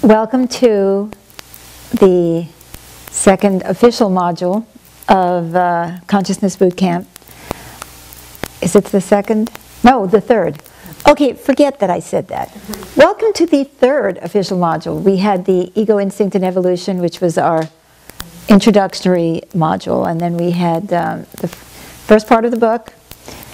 Welcome to the second official module of Consciousness Bootcamp. Is it the second? No, the third. Okay, forget that I said that. Welcome to the third official module. We had the Ego, Instinct, and Evolution, which was our introductory module, and then we had the first part of the book,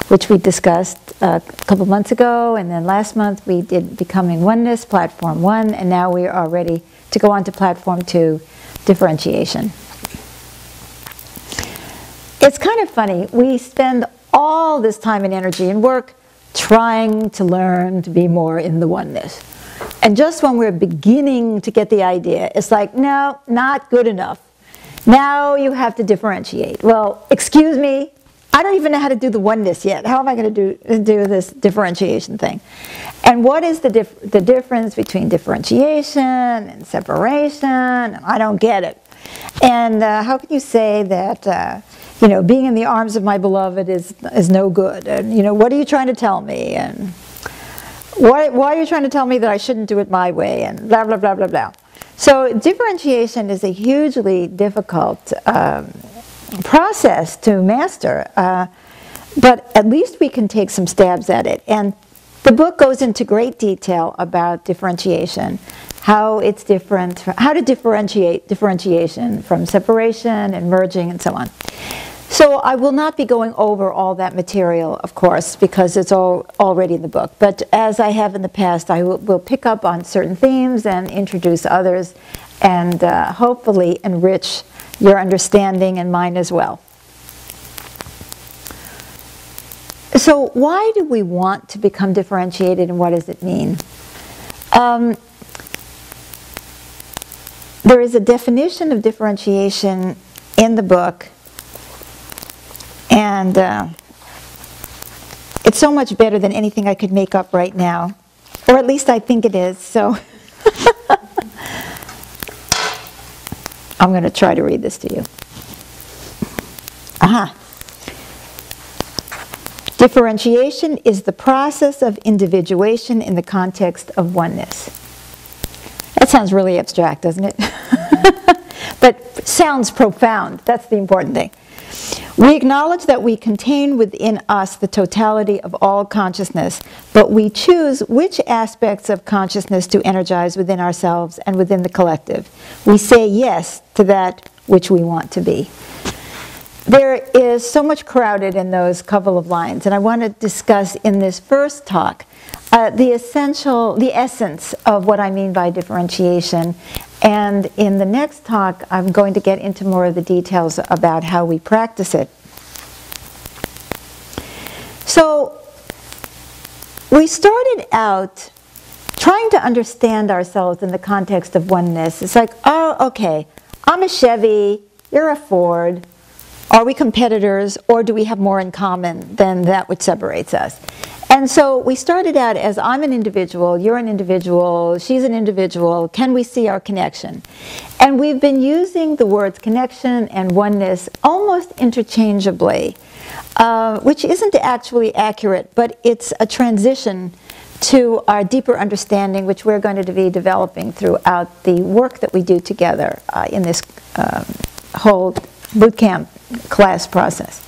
which we discussed a couple months ago, and then last month we did Becoming Oneness, Platform 1, and now we are ready to go on to Platform 2, Differentiation. It's kind of funny, we spend all this time and energy and work trying to learn to be more in the oneness. And just when we're beginning to get the idea, it's like, no, not good enough. Now you have to differentiate. Well, excuse me, I don't even know how to do the oneness yet. How am I going to do this differentiation thing? And what is the difference between differentiation and separation? I don't get it. And how can you say that being in the arms of my beloved is no good? And what are you trying to tell me? And why are you trying to tell me that I shouldn't do it my way? And blah blah blah blah blah. So differentiation is a hugely difficult process to master, but at least we can take some stabs at it. And the book goes into great detail about differentiation, how it's different, how to differentiate differentiation from separation and merging and so on. So I will not be going over all that material, of course, because it's all already in the book. But as I have in the past, I will pick up on certain themes and introduce others and hopefully enrich your understanding and mine as well. So why do we want to become differentiated, and what does it mean? There is a definition of differentiation in the book, and it's so much better than anything I could make up right now, or at least I think it is. So I'm going to try to read this to you. Aha. Differentiation is the process of individuation in the context of oneness. That sounds really abstract, doesn't it? But sounds profound. That's the important thing. We acknowledge that we contain within us the totality of all consciousness, but we choose which aspects of consciousness to energize within ourselves and within the collective. We say yes to that which we want to be. There is so much crowded in those couple of lines, and I want to discuss in this first talk the essence of what I mean by differentiation. And in the next talk, I'm going to get into more of the details about how we practice it. So we started out trying to understand ourselves in the context of oneness. It's like, oh, okay, I'm a Chevy, you're a Ford. Are we competitors, or do we have more in common than that which separates us? And so we started out as, I'm an individual, you're an individual, she's an individual, can we see our connection? And we've been using the words connection and oneness almost interchangeably, which isn't actually accurate, but it's a transition to our deeper understanding, which we're going to be developing throughout the work that we do together in this whole bootcamp class process.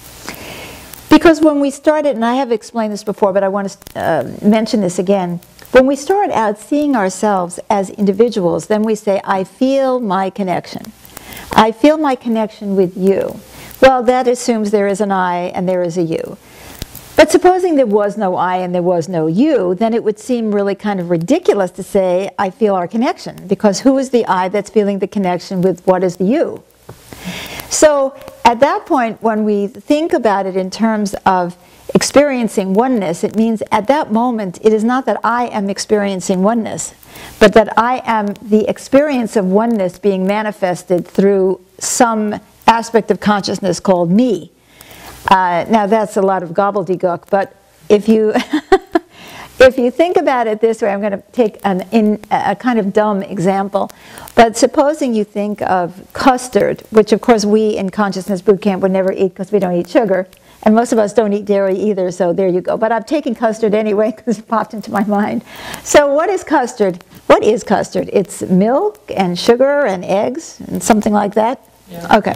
Because when we started, and I have explained this before, but I want to mention this again, when we start out seeing ourselves as individuals, then we say, I feel my connection. I feel my connection with you. Well, that assumes there is an I and there is a you. But supposing there was no I and there was no you, then it would seem really kind of ridiculous to say, I feel our connection, because who is the I that's feeling the connection with what is the you? So at that point, when we think about it in terms of experiencing oneness, it means at that moment, it is not that I am experiencing oneness, but that I am the experience of oneness being manifested through some aspect of consciousness called me. Now that's a lot of gobbledygook, but if you if you think about it this way, I'm going to take a kind of dumb example, but supposing you think of custard, which of course we in Consciousness Bootcamp would never eat because we don't eat sugar, and most of us don't eat dairy either, so there you go. But I'm taking custard anyway because it popped into my mind. So what is custard? what is custard? It's milk and sugar and eggs and something like that? Yeah. Okay.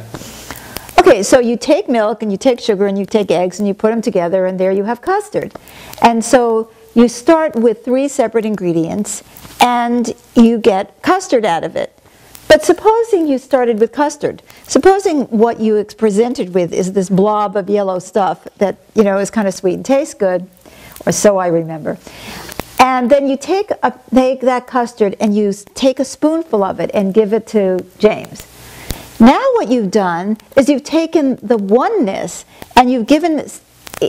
Okay, so you take milk and you take sugar and you take eggs and you put them together and there you have custard. And so you start with 3 separate ingredients and you get custard out of it. But supposing you started with custard, supposing what you presented with is this blob of yellow stuff that, you know, is kind of sweet and tastes good, or so I remember. And then you take that custard and you take a spoonful of it and give it to James. Now what you've done is you've taken the oneness and you've given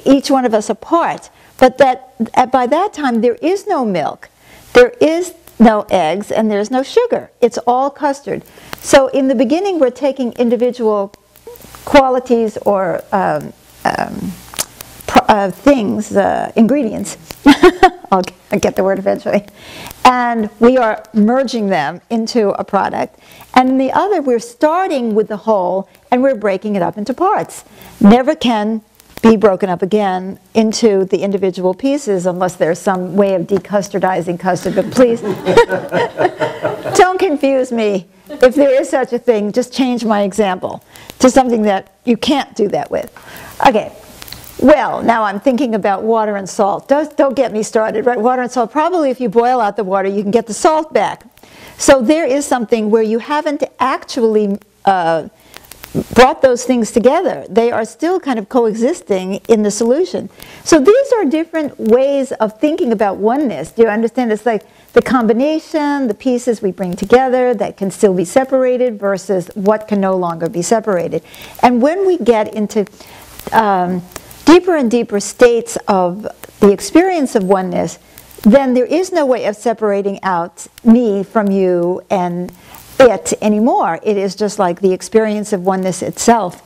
each one of us a part. But by that time there is no milk, there is no eggs, and there's no sugar. It's all custard. So in the beginning we're taking individual qualities or things, ingredients. I'll get the word eventually. And we are merging them into a product. And in the other, we're starting with the whole and we're breaking it up into parts. Never can be broken up again into the individual pieces unless there's some way of decustardizing custard. But please, don't confuse me. If there is such a thing, just change my example to something that you can't do that with. Okay. Well, now I'm thinking about water and salt. Don't get me started, right? Water and salt, probably if you boil out the water, you can get the salt back. So there is something where you haven't actually brought those things together. They are still kind of coexisting in the solution. So these are different ways of thinking about oneness. Do you understand? It's like the combination, the pieces we bring together that can still be separated versus what can no longer be separated. And when we get into deeper and deeper states of the experience of oneness, then there is no way of separating out me from you and it anymore. It is just like the experience of oneness itself.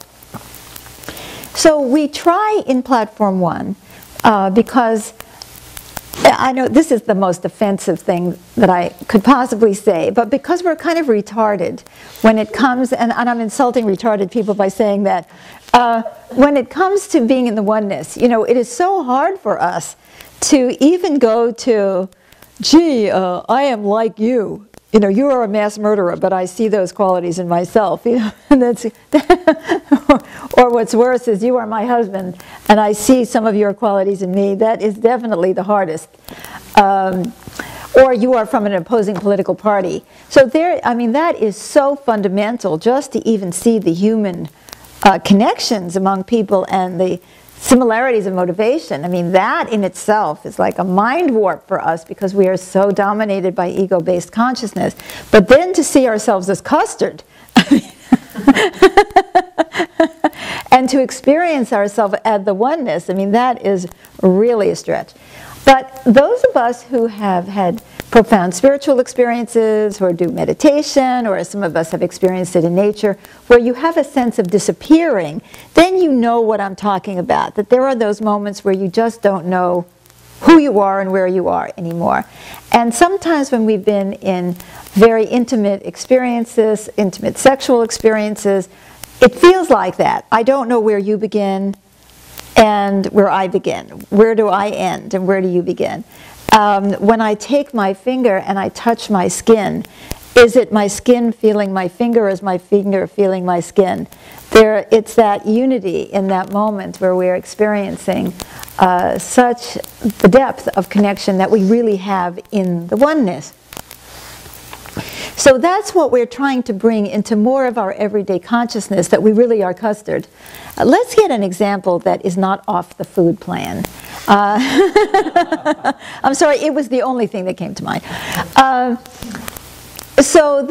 So we try in Platform 1 because I know this is the most offensive thing that I could possibly say, but because we're kind of retarded when it comes, and I'm insulting retarded people by saying that, when it comes to being in the oneness, you know, it is so hard for us to even go to, gee, I am like you. You know, you are a mass murderer, but I see those qualities in myself. You know, and that's or what's worse is you are my husband, and I see some of your qualities in me. That is definitely the hardest. Or you are from an opposing political party. So there, I mean, that is so fundamental just to even see the human connections among people and the similarities of motivation. I mean, that in itself is like a mind warp for us because we are so dominated by ego-based consciousness. But then to see ourselves as custard and to experience ourselves as the oneness, I mean, that is really a stretch. But those of us who have had profound spiritual experiences, or do meditation, or as some of us have experienced it in nature, where you have a sense of disappearing, then you know what I'm talking about, that there are those moments where you just don't know who you are and where you are anymore. And sometimes when we've been in very intimate experiences, intimate sexual experiences, it feels like that. I don't know where you begin and where I begin. Where do I end and where do you begin? When I take my finger and I touch my skin, is it my skin feeling my finger, or is my finger feeling my skin? It's that unity in that moment where we're experiencing such the depth of connection that we really have in the oneness. So that's what we're trying to bring into more of our everyday consciousness, that we really are custard. Let's get an example that is not off the food plan. I'm sorry, it was the only thing that came to mind. So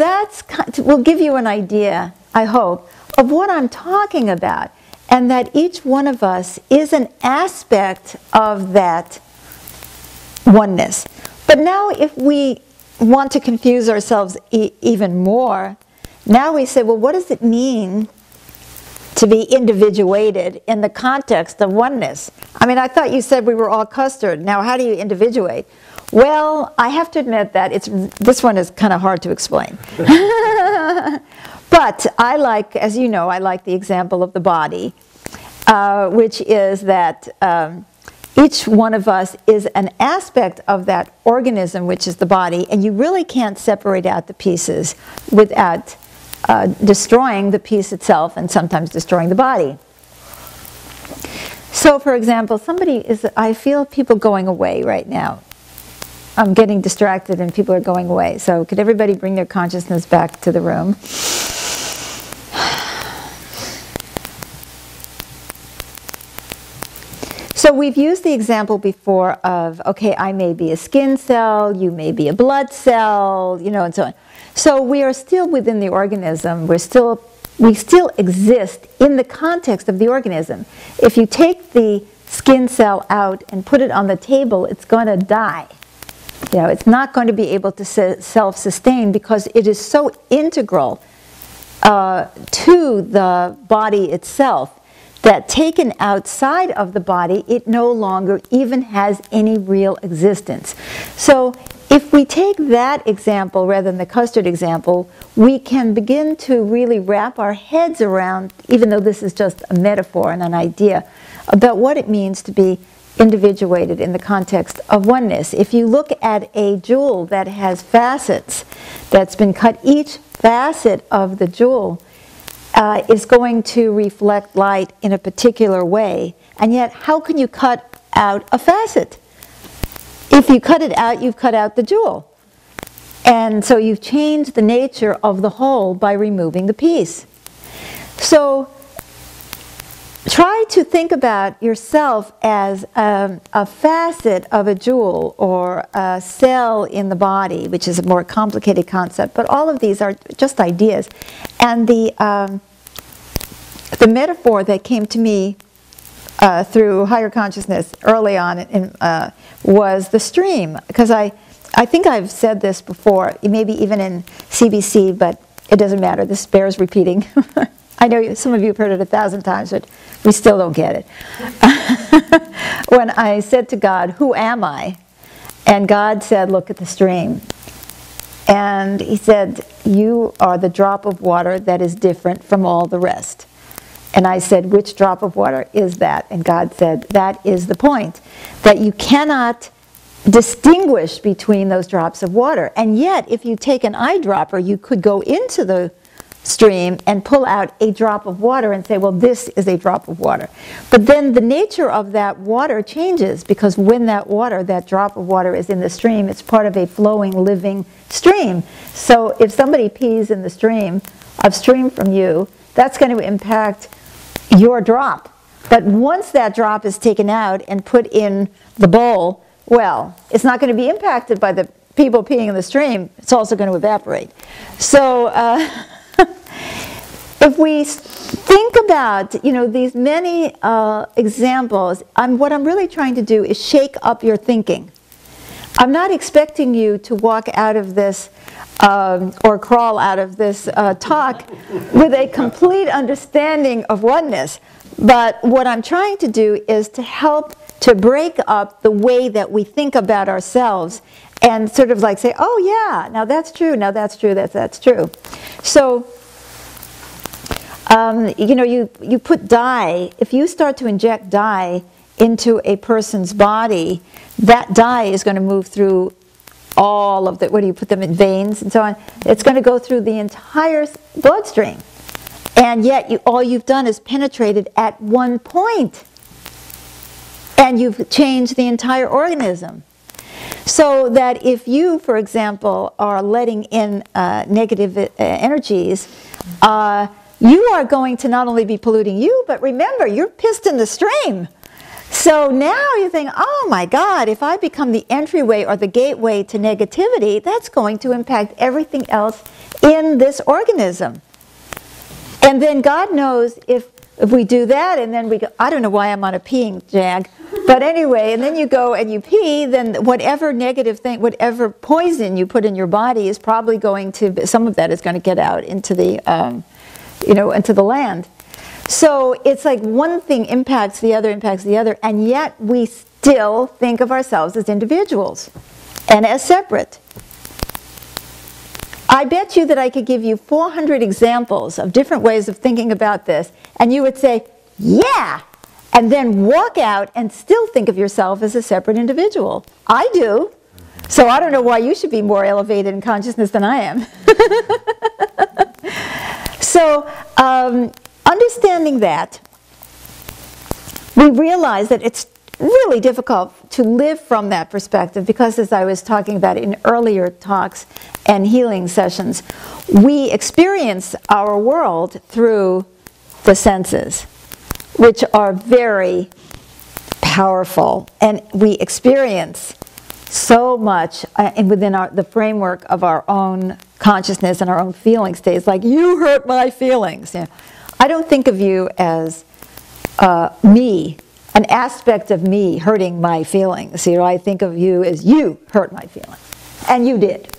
will give you an idea, I hope, of what I'm talking about, and that each one of us is an aspect of that oneness. But now if we want to confuse ourselves even more, now we say, well, what does it mean to be individuated in the context of oneness? I mean, I thought you said we were all custard. Now, how do you individuate? Well, I have to admit that this one is kind of hard to explain. But I like, as you know, I like the example of the body, which is that each one of us is an aspect of that organism, which is the body, and you really can't separate out the pieces without destroying the piece itself and sometimes destroying the body. So, for example, I feel people going away right now. I'm getting distracted and people are going away. So could everybody bring their consciousness back to the room? So we've used the example before of, okay, I may be a skin cell, you may be a blood cell, and so on. So we are still within the organism. We still exist in the context of the organism. If you take the skin cell out and put it on the table, it's going to die. It's not going to be able to self-sustain because it is so integral to the body itself that taken outside of the body, it no longer even has any real existence. So if we take that example rather than the custard example, we can begin to really wrap our heads around, even though this is just a metaphor and an idea, about what it means to be individuated in the context of oneness. If you look at a jewel that has facets, that's been cut, each facet of the jewel is going to reflect light in a particular way. And yet, how can you cut out a facet? If you cut it out, you've cut out the jewel. And so you've changed the nature of the whole by removing the piece. So try to think about yourself as a facet of a jewel or a cell in the body, which is a more complicated concept. But all of these are just ideas. And the metaphor that came to me through higher consciousness early on was the stream. Because I think I've said this before, maybe even in CBC, but it doesn't matter. This bears repeating. I know some of you have heard it 1,000 times, but we still don't get it. When I said to God, "Who am I?" And God said, "Look at the stream." And he said, "You are the drop of water that is different from all the rest." And I said, "Which drop of water is that?" And God said, "That is the point, that you cannot distinguish between those drops of water. And yet, if you take an eyedropper, you could go into the stream and pull out a drop of water and say, well, this is a drop of water. But then the nature of that water changes, because when that drop of water is in the stream, it's part of a flowing, living stream. So if somebody pees in the stream, upstream from you, that's going to impact your drop. But once that drop is taken out and put in the bowl, well, it's not going to be impacted by the people peeing in the stream. It's also going to evaporate. So if we think about, these many examples, what I'm really trying to do is shake up your thinking. I'm not expecting you to walk out of this or crawl out of this talk with a complete understanding of oneness. But what I'm trying to do is to help to break up the way that we think about ourselves and sort of like say, oh yeah, now that's true, now that's true, that's true. So, you put dye, if you start to inject dye into a person's body, that dye is going to move through all of the, what do you put them in, veins and so on. It's going to go through the entire bloodstream. And yet all you've done is penetrated at one point. And you've changed the entire organism. So that if you, for example, are letting in negative energies, you are going to not only be polluting you, but remember, you're pissed in the stream. So now you think, oh my God, if I become the entryway or the gateway to negativity, that's going to impact everything else in this organism. And then God knows if we do that, and then we go, I don't know why I'm on a peeing jag, but anyway, and then you go and you pee, then whatever negative thing, whatever poison you put in your body is probably going to, some of that is going to get out into the, into the land. So it's like one thing impacts the other, and yet we still think of ourselves as individuals and as separate. I bet you that I could give you 400 examples of different ways of thinking about this, and you would say, yeah, and then walk out and still think of yourself as a separate individual. I do. So I don't know why you should be more elevated in consciousness than I am. So understanding that, we realize that it's really difficult to live from that perspective because, as I was talking about in earlier talks and healing sessions, we experience our world through the senses, which are very powerful, and we experience so much within the framework of our own consciousness and our own feeling states, like, you hurt my feelings. You know, I don't think of you as me, an aspect of me hurting my feelings. You know, I think of you as you hurt my feelings. And you did.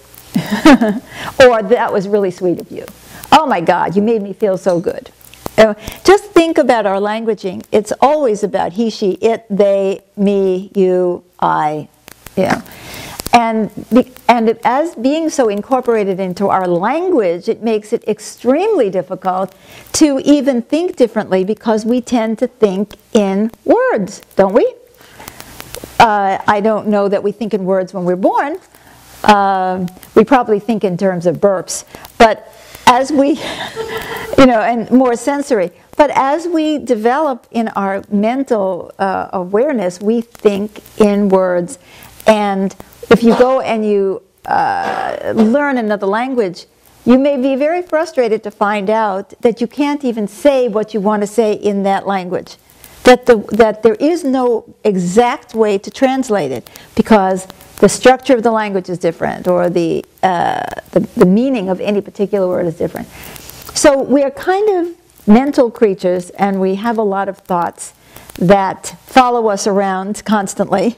Or that was really sweet of you. Oh my God, you made me feel so good. Just think about our languaging. It's always about he, she, it, they, me, you, I. You know. And as being so incorporated into our language, it makes it extremely difficult to even think differently because we tend to think in words, don't we? I don't know that we think in words when we're born. We probably think in terms of burps. But as we, you know, and more sensory. But as we develop in our mental awareness, we think in words. And if you go and you learn another language, you may be very frustrated to find out that you can't even say what you want to say in that language. That there is no exact way to translate it because the structure of the language is different, or the meaning of any particular word is different. So we are kind of mental creatures, and we have a lot of thoughts that follow us around constantly.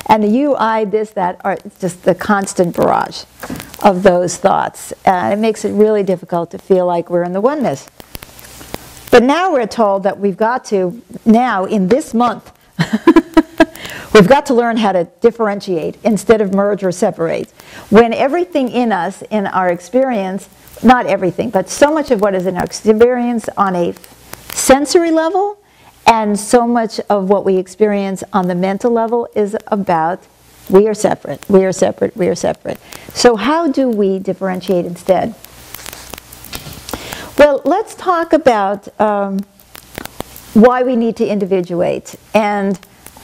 And the you, I, this, that are just the constant barrage of those thoughts. It makes it really difficult to feel like we're in the oneness. But now we're told that we've got to, now in this month, we've got to learn how to differentiate instead of merge or separate. When everything in us, in our experience, not everything, but so much of what is in our experience on a sensory level, and so much of what we experience on the mental level is about we are separate, we are separate, we are separate. So how do we differentiate instead? Well, let's talk about why we need to individuate. And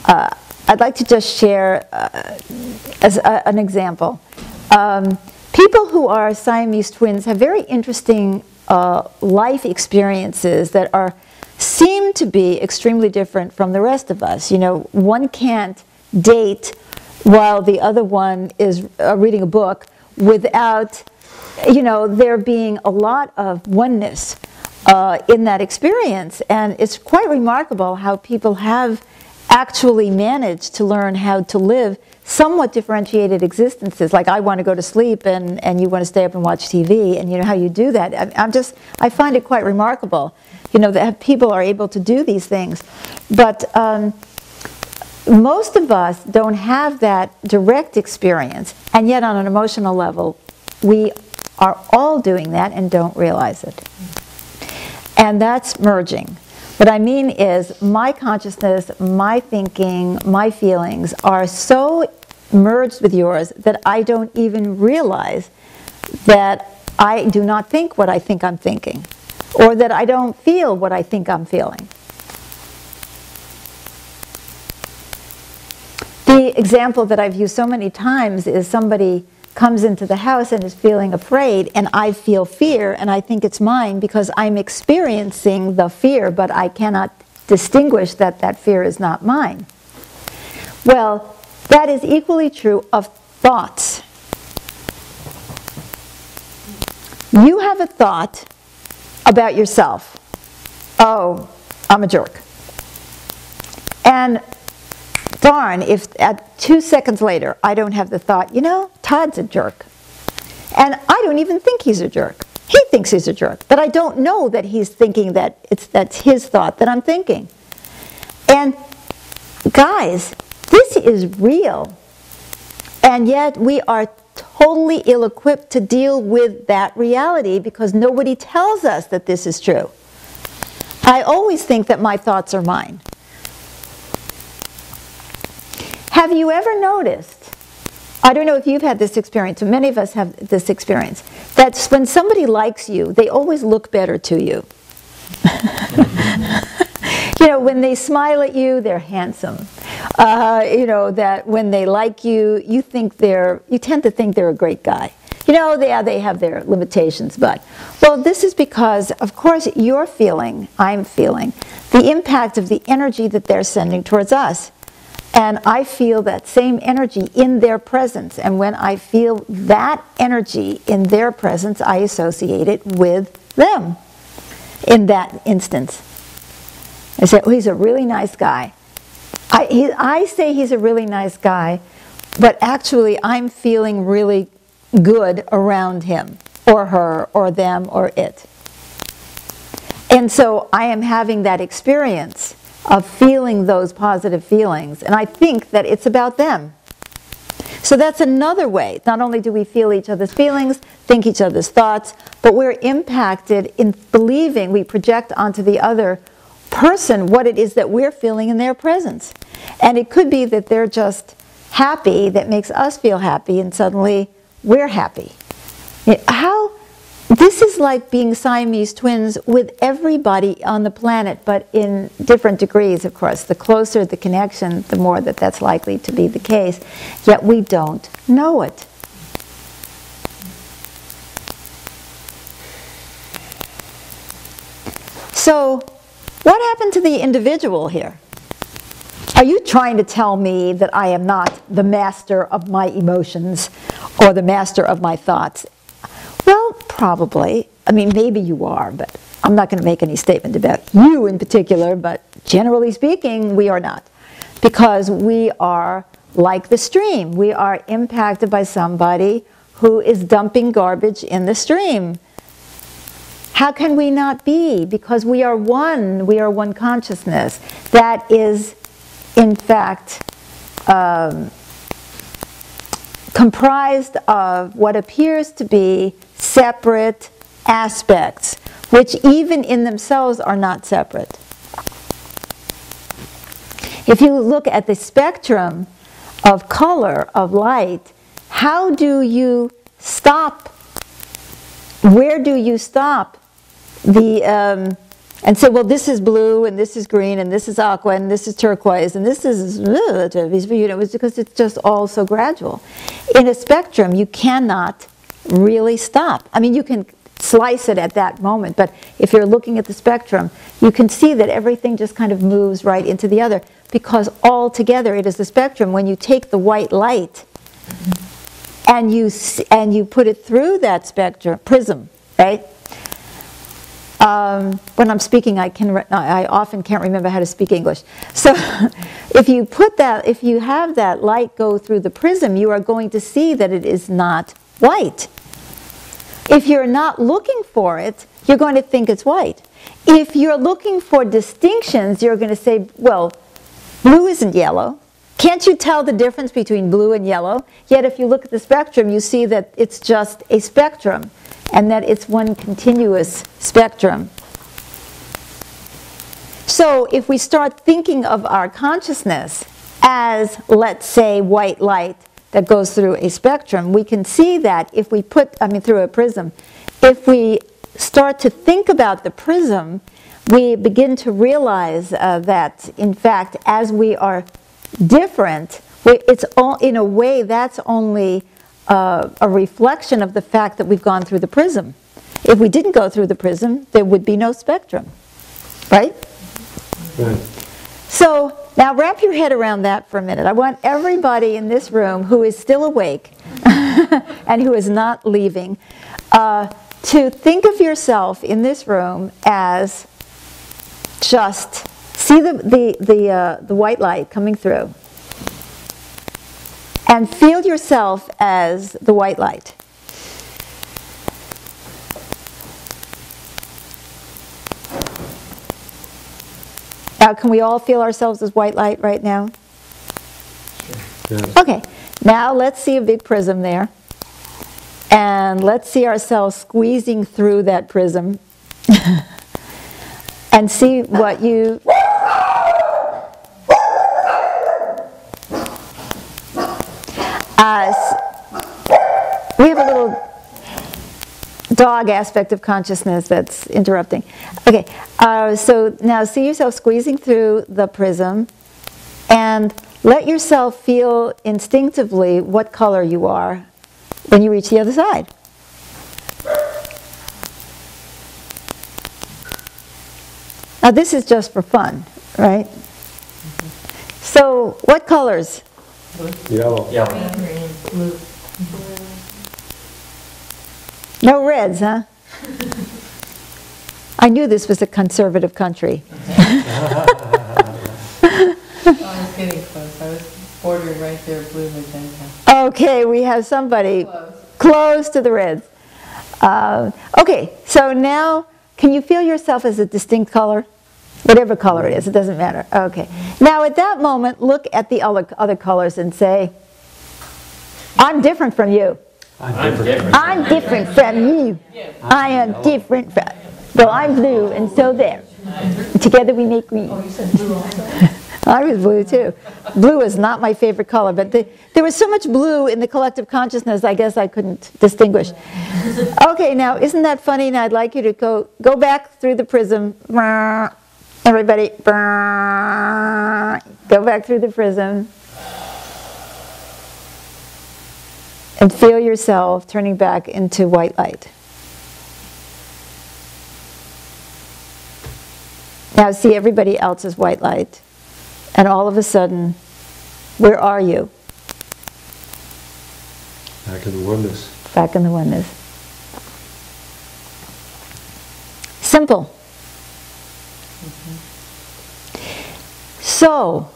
I'd like to just share as an example. People who are Siamese twins have very interesting life experiences that seem to be extremely different from the rest of us. You know, one can't date while the other one is reading a book without, you know, there being a lot of oneness in that experience. And it's quite remarkable how people have actually managed to learn how to live somewhat differentiated existences. Like, I want to go to sleep and you want to stay up and watch TV, and you know how you do that. I find it quite remarkable, you know, that people are able to do these things. But most of us don't have that direct experience, and yet on an emotional level, we are all doing that and don't realize it. And that's merging. What I mean is, my consciousness, my thinking, my feelings are so merged with yours that I don't even realize that I do not think what I think I'm thinking, or that I don't feel what I think I'm feeling. The example that I've used so many times is somebody comes into the house and is feeling afraid, and I feel fear, and I think it's mine because I'm experiencing the fear, but I cannot distinguish that that fear is not mine. Well, that is equally true of thoughts. You have a thought about yourself. Oh, I'm a jerk. And darn, if at 2 seconds later I don't have the thought, you know, Todd's a jerk. And I don't even think he's a jerk. He thinks he's a jerk, but I don't know that he's thinking that that's his thought that I'm thinking. And guys, this is real. And yet we are totally ill-equipped to deal with that reality because nobody tells us that this is true. I always think that my thoughts are mine. Have you ever noticed, I don't know if you've had this experience, but many of us have this experience, that when somebody likes you, they always look better to you. You know, when they smile at you, they're handsome. You know, that when they like you, you tend to think they're a great guy. You know, they have their limitations, but, well, this is because, of course, you're feeling, I'm feeling, the impact of the energy that they're sending towards us. And I feel that same energy in their presence. And when I feel that energy in their presence, I associate it with them in that instance. I say, oh, he's a really nice guy. I say he's a really nice guy, but actually I'm feeling really good around him, or her, or them, or it. And so I am having that experience of feeling those positive feelings, and I think that it's about them. So that's another way. Not only do we feel each other's feelings, think each other's thoughts, but we're impacted in believing, we project onto the other person what it is that we're feeling in their presence. And it could be that they're just happy, that makes us feel happy, and suddenly we're happy. This is like being Siamese twins with everybody on the planet, but in different degrees, of course. The closer the connection, the more that's likely to be the case. Yet we don't know it. So, what happened to the individual here? Are you trying to tell me that I am not the master of my emotions or the master of my thoughts? Well, probably. I mean, maybe you are, but I'm not going to make any statement about you in particular, but generally speaking, we are not. Because we are like the stream. We are impacted by somebody who is dumping garbage in the stream. How can we not be? Because we are one consciousness that is, in fact, comprised of what appears to be separate aspects, which even in themselves are not separate. If you look at the spectrum of color, of light, how do you stop? Where do you stop and say, well, this is blue, and this is green, and this is aqua, and this is turquoise, and this is, it's because it's just all so gradual. In a spectrum, you cannot really stop. I mean, you can slice it at that moment, but if you're looking at the spectrum, you can see that everything just kind of moves right into the other, because all together it is the spectrum. When you take the white light and you put it through that spectrum prism, right? When I'm speaking, I often can't remember how to speak English. So if you have that light go through the prism, you are going to see that it is not white. If you're not looking for it, you're going to think it's white. If you're looking for distinctions, you're going to say, well, blue isn't yellow. Can't you tell the difference between blue and yellow? Yet if you look at the spectrum, you see that it's just a spectrum, and that it's one continuous spectrum. So if we start thinking of our consciousness as, let's say, white light that goes through a spectrum, we can see that if we through a prism, if we start to think about the prism, we begin to realize that, in fact, as we are different, it's all, in a way, that's only a reflection of the fact that we've gone through the prism. If we didn't go through the prism, there would be no spectrum, right? Right. So now wrap your head around that for a minute. I want everybody in this room who is still awake and who is not leaving to think of yourself in this room as just see the white light coming through. And feel yourself as the white light. Now, can we all feel ourselves as white light right now? Sure. Yes. Okay. Now let's see a big prism there. And let's see ourselves squeezing through that prism. And see what you... We have a little dog aspect of consciousness that's interrupting. Okay, so now see yourself squeezing through the prism and let yourself feel instinctively what color you are when you reach the other side. Now this is just for fun, right? So what colors? Yellow. Green, blue. No reds, huh? I knew this was a conservative country. I was getting close. I was bordering right there, blue, magenta. Okay, we have somebody Close. close to the reds. Okay, so now can you feel yourself as a distinct color? Whatever color it is, it doesn't matter. Okay. Now at that moment, look at the other colors and say, I'm different from you. I'm different. I'm different from you. I am different from... Well, I'm blue, and so there. Together we make green. Oh, you said blue also? I was blue too. Blue is not my favorite color, but there was so much blue in the collective consciousness, I guess I couldn't distinguish. Okay, now isn't that funny? Now I'd like you to go back through the prism. Everybody, go back through the prism. And feel yourself turning back into white light. Now see everybody else as white light. And all of a sudden, where are you? Back in the oneness. Back in the oneness. Simple. So,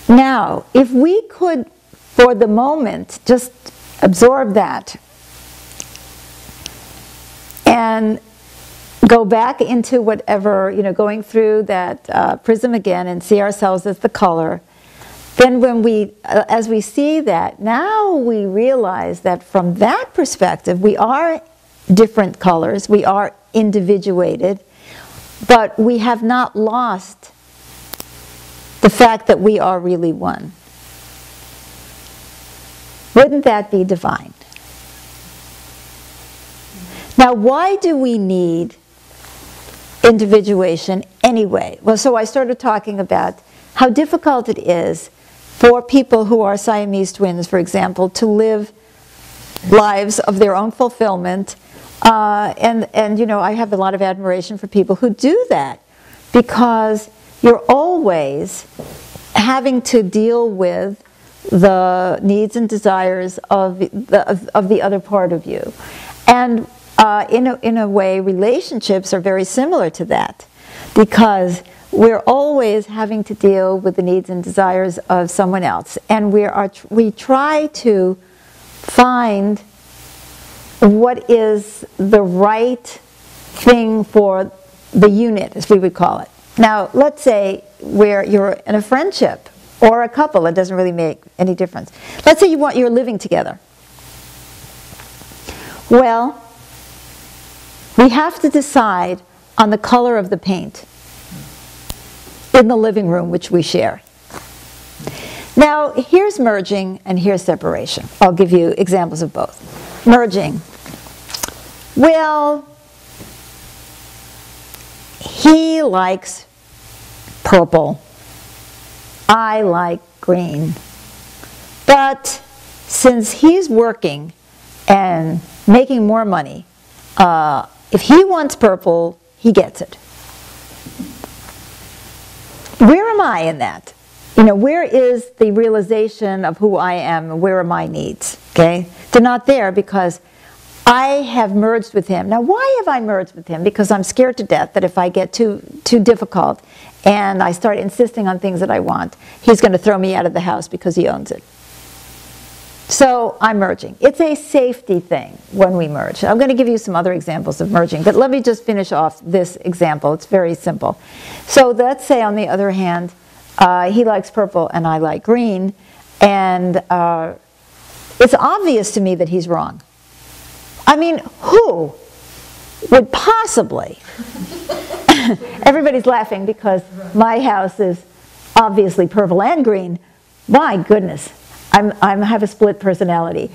now, if we could, for the moment, just absorb that and go back into whatever, going through that prism again and see ourselves as the color, then when as we see that, now we realize that from that perspective, we are different colors, we are individuated, but we have not lost the fact that we are really one. Wouldn't that be divine? Now, why do we need individuation anyway? Well, so I started talking about how difficult it is for people who are Siamese twins, for example, to live lives of their own fulfillment. And I have a lot of admiration for people who do that, because you're always having to deal with the needs and desires of the other part of you. And in a way, relationships are very similar to that, because we're always having to deal with the needs and desires of someone else. And we try to find what is the right thing for the unit, as we would call it. Now, let's say where you're in a friendship or a couple, it doesn't really make any difference. Let's say you're living together. Well, we have to decide on the color of the paint in the living room which we share. Now, here's merging and here's separation. I'll give you examples of both. Merging. Well, he likes purple. I like green. But since he's working and making more money, if he wants purple, he gets it. Where am I in that? Where is the realization of who I am and where are my needs? Okay? They're not there because I have merged with him. Now, why have I merged with him? Because I'm scared to death that if I get too difficult and I start insisting on things that I want, he's going to throw me out of the house because he owns it. So I'm merging. It's a safety thing when we merge. I'm going to give you some other examples of merging, but let me just finish off this example. It's very simple. So let's say, on the other hand, he likes purple and I like green, and it's obvious to me that he's wrong. I mean, who would possibly? Everybody's laughing because my house is obviously purple and green. My goodness. I have a split personality.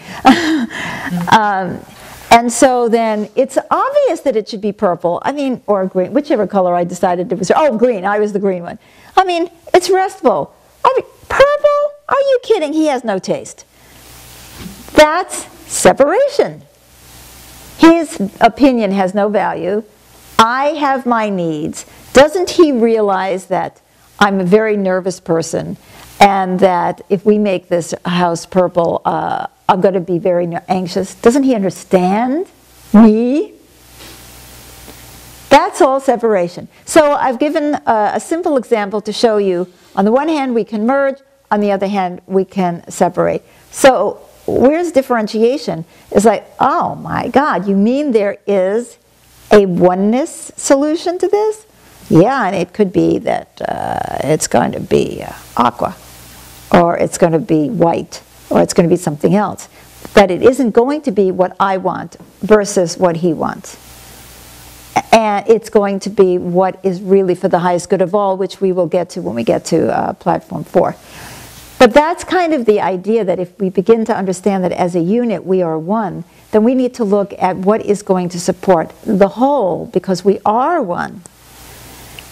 And so then it's obvious that it should be purple. I mean, or green, whichever color I decided it was. Oh, green. I was the green one. I mean, it's restful. I mean, purple? Are you kidding? He has no taste. That's separation. His opinion has no value. I have my needs. Doesn't he realize that I'm a very nervous person and that if we make this house purple, I'm going to be very anxious? Doesn't he understand me? That's all separation. So I've given a simple example to show you, on the one hand we can merge, on the other hand we can separate. So where's differentiation? It's like, oh my God, you mean there is a oneness solution to this? Yeah, and it could be that it's going to be aqua, or it's going to be white, or it's going to be something else. That it isn't going to be what I want versus what he wants. And it's going to be what is really for the highest good of all, which we will get to when we get to Platform 4. But that's kind of the idea, that if we begin to understand that as a unit we are one, then we need to look at what is going to support the whole, because we are one.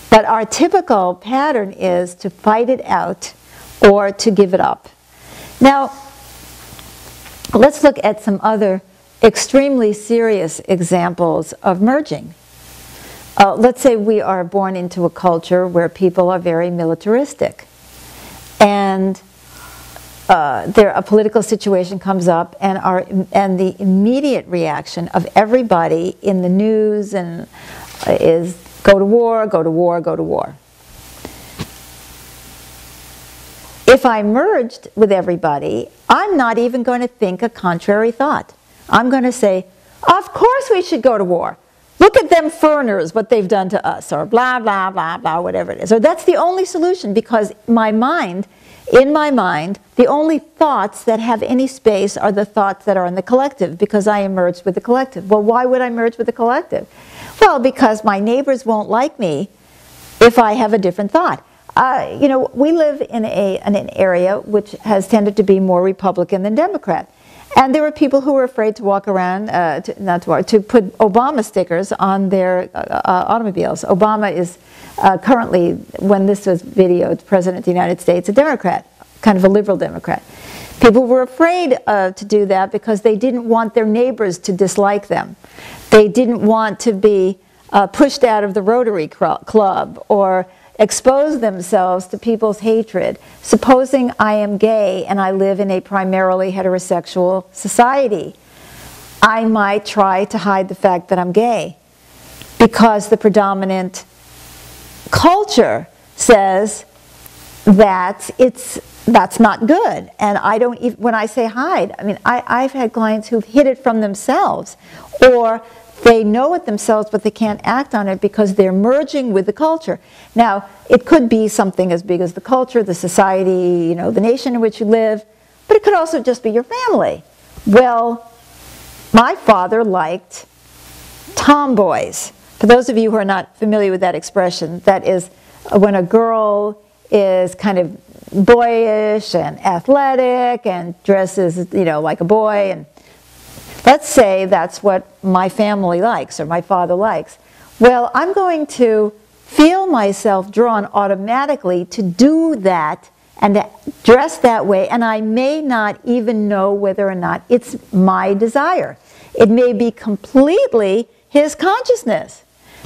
But our typical pattern is to fight it out or to give it up. Now, let's look at some other extremely serious examples of merging. Let's say we are born into a culture where people are very militaristic. And a political situation comes up, and the immediate reaction of everybody in the news is go to war, go to war, go to war. If I merged with everybody, I'm not even going to think a contrary thought. I'm going to say, of course we should go to war. Look at them foreigners, what they've done to us, or blah, blah, blah, blah, whatever it is. So that's the only solution, because in my mind, the only thoughts that have any space are the thoughts that are in the collective, because I am merged with the collective. Well, why would I merge with the collective? Well, because my neighbors won't like me if I have a different thought. You know, we live in an area which has tended to be more Republican than Democrat. And there were people who were afraid to walk around, to put Obama stickers on their automobiles. Obama is currently, when this was videoed, President of the United States, a Democrat, kind of a liberal Democrat. People were afraid to do that because they didn't want their neighbors to dislike them. They didn't want to be pushed out of the Rotary Club or expose themselves to people's hatred. Supposing I am gay and I live in a primarily heterosexual society, I might try to hide the fact that I'm gay because the predominant culture says that that's not good. And I don't even, when I say hide, I mean, I've had clients who've hid it from themselves, or they know it themselves, but they can't act on it because they're merging with the culture. Now, it could be something as big as the culture, the society, you know, the nation in which you live, but it could also just be your family. Well, my father liked tomboys. For those of you who are not familiar with that expression, that is when a girl is kind of boyish and athletic and dresses, you know, like a boy, and let's say that's what my family likes or my father likes. Well, I'm going to feel myself drawn automatically to do that and to dress that way, and I may not even know whether or not it's my desire. It may be completely his consciousness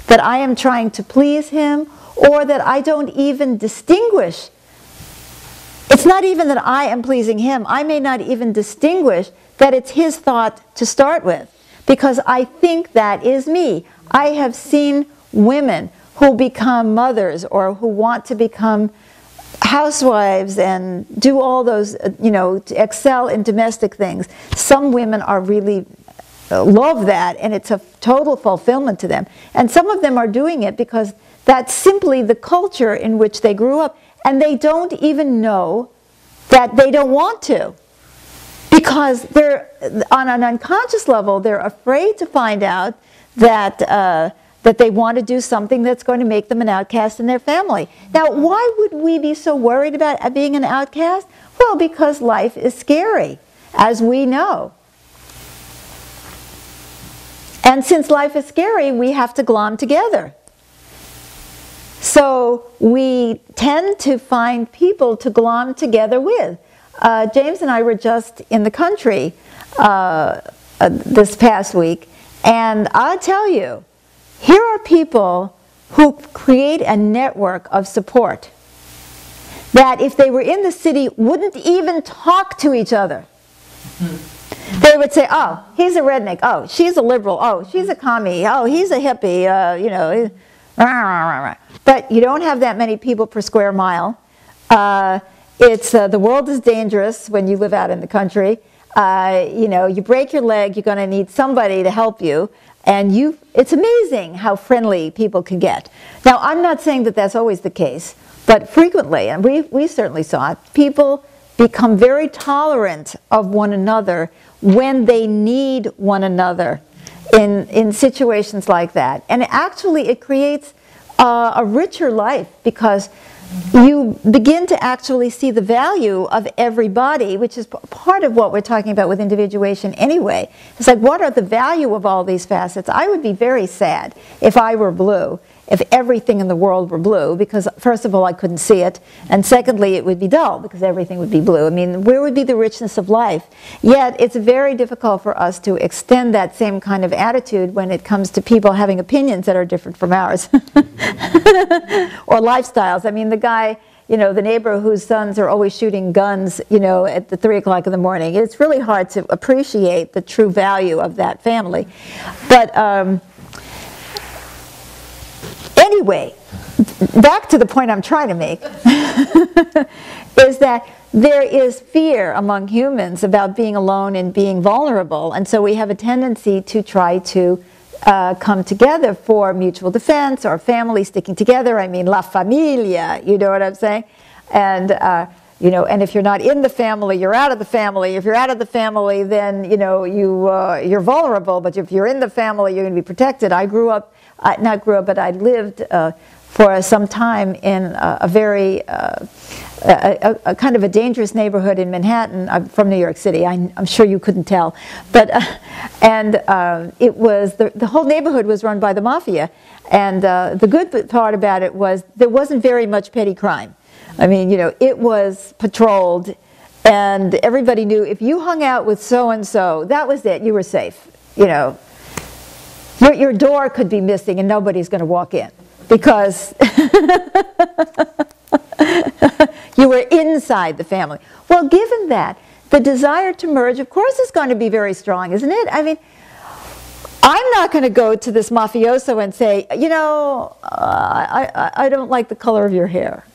that I am trying to please him, or that I don't even distinguish. It's not even that I am pleasing him. I may not even distinguish that it's his thought to start with, because I think that is me. I have seen women who become mothers or who want to become housewives and do all those, you know, to excel in domestic things. Some women are really love that, and it's a total fulfillment to them. And some of them are doing it because that's simply the culture in which they grew up, and they don't even know that they don't want to. Because they're, on an unconscious level, they're afraid to find out that, that they want to do something that's going to make them an outcast in their family. Now, why would we be so worried about being an outcast? Well, because life is scary, as we know. And since life is scary, we have to glom together. So we tend to find people to glom together with. James and I were just in the country this past week, and I'll tell you, here are people who create a network of support that if they were in the city wouldn't even talk to each other. They would say, oh, he's a redneck, oh, she's a liberal, oh, she's a commie, oh, he's a hippie, you know. But you don't have that many people per square mile. The world is dangerous when you live out in the country. You know, you break your leg, you're going to need somebody to help you. And it's amazing how friendly people can get. Now, I'm not saying that that's always the case, but frequently, and we certainly saw it, people become very tolerant of one another when they need one another in situations like that. And actually, it creates a richer life because you begin to actually see the value of everybody, which is part of what we're talking about with individuation anyway. It's like, what are the value of all these facets? I would be very sad if I were blue, if everything in the world were blue, because first of all, I couldn't see it, and secondly, it would be dull, because everything would be blue. I mean, where would be the richness of life? Yet, it's very difficult for us to extend that same kind of attitude when it comes to people having opinions that are different from ours. Or lifestyles. I mean, the guy, you know, the neighbor whose sons are always shooting guns, you know, at the 3 o'clock in the morning. It's really hard to appreciate the true value of that family. But anyway, back to the point I'm trying to make, is that there is fear among humans about being alone and being vulnerable. And so we have a tendency to try to come together for mutual defense or family sticking together. I mean, la familia, you know what I'm saying? And, you know, and if you're not in the family, you're out of the family. If you're out of the family, then, you know, you're vulnerable. But if you're in the family, you're going to be protected. I grew up, not grew up, but I lived for some time in a very, a kind of a dangerous neighborhood in Manhattan. I'm from New York City. I'm sure you couldn't tell. But, it was, the whole neighborhood was run by the mafia. And the good part about it was there wasn't very much petty crime. I mean, you know, it was patrolled, and everybody knew if you hung out with so-and-so, that was it, you were safe. You know, your door could be missing and nobody's going to walk in because you were inside the family. Well, given that, the desire to merge, of course, is going to be very strong, isn't it? I mean, I'm not going to go to this mafioso and say, you know, I don't like the color of your hair.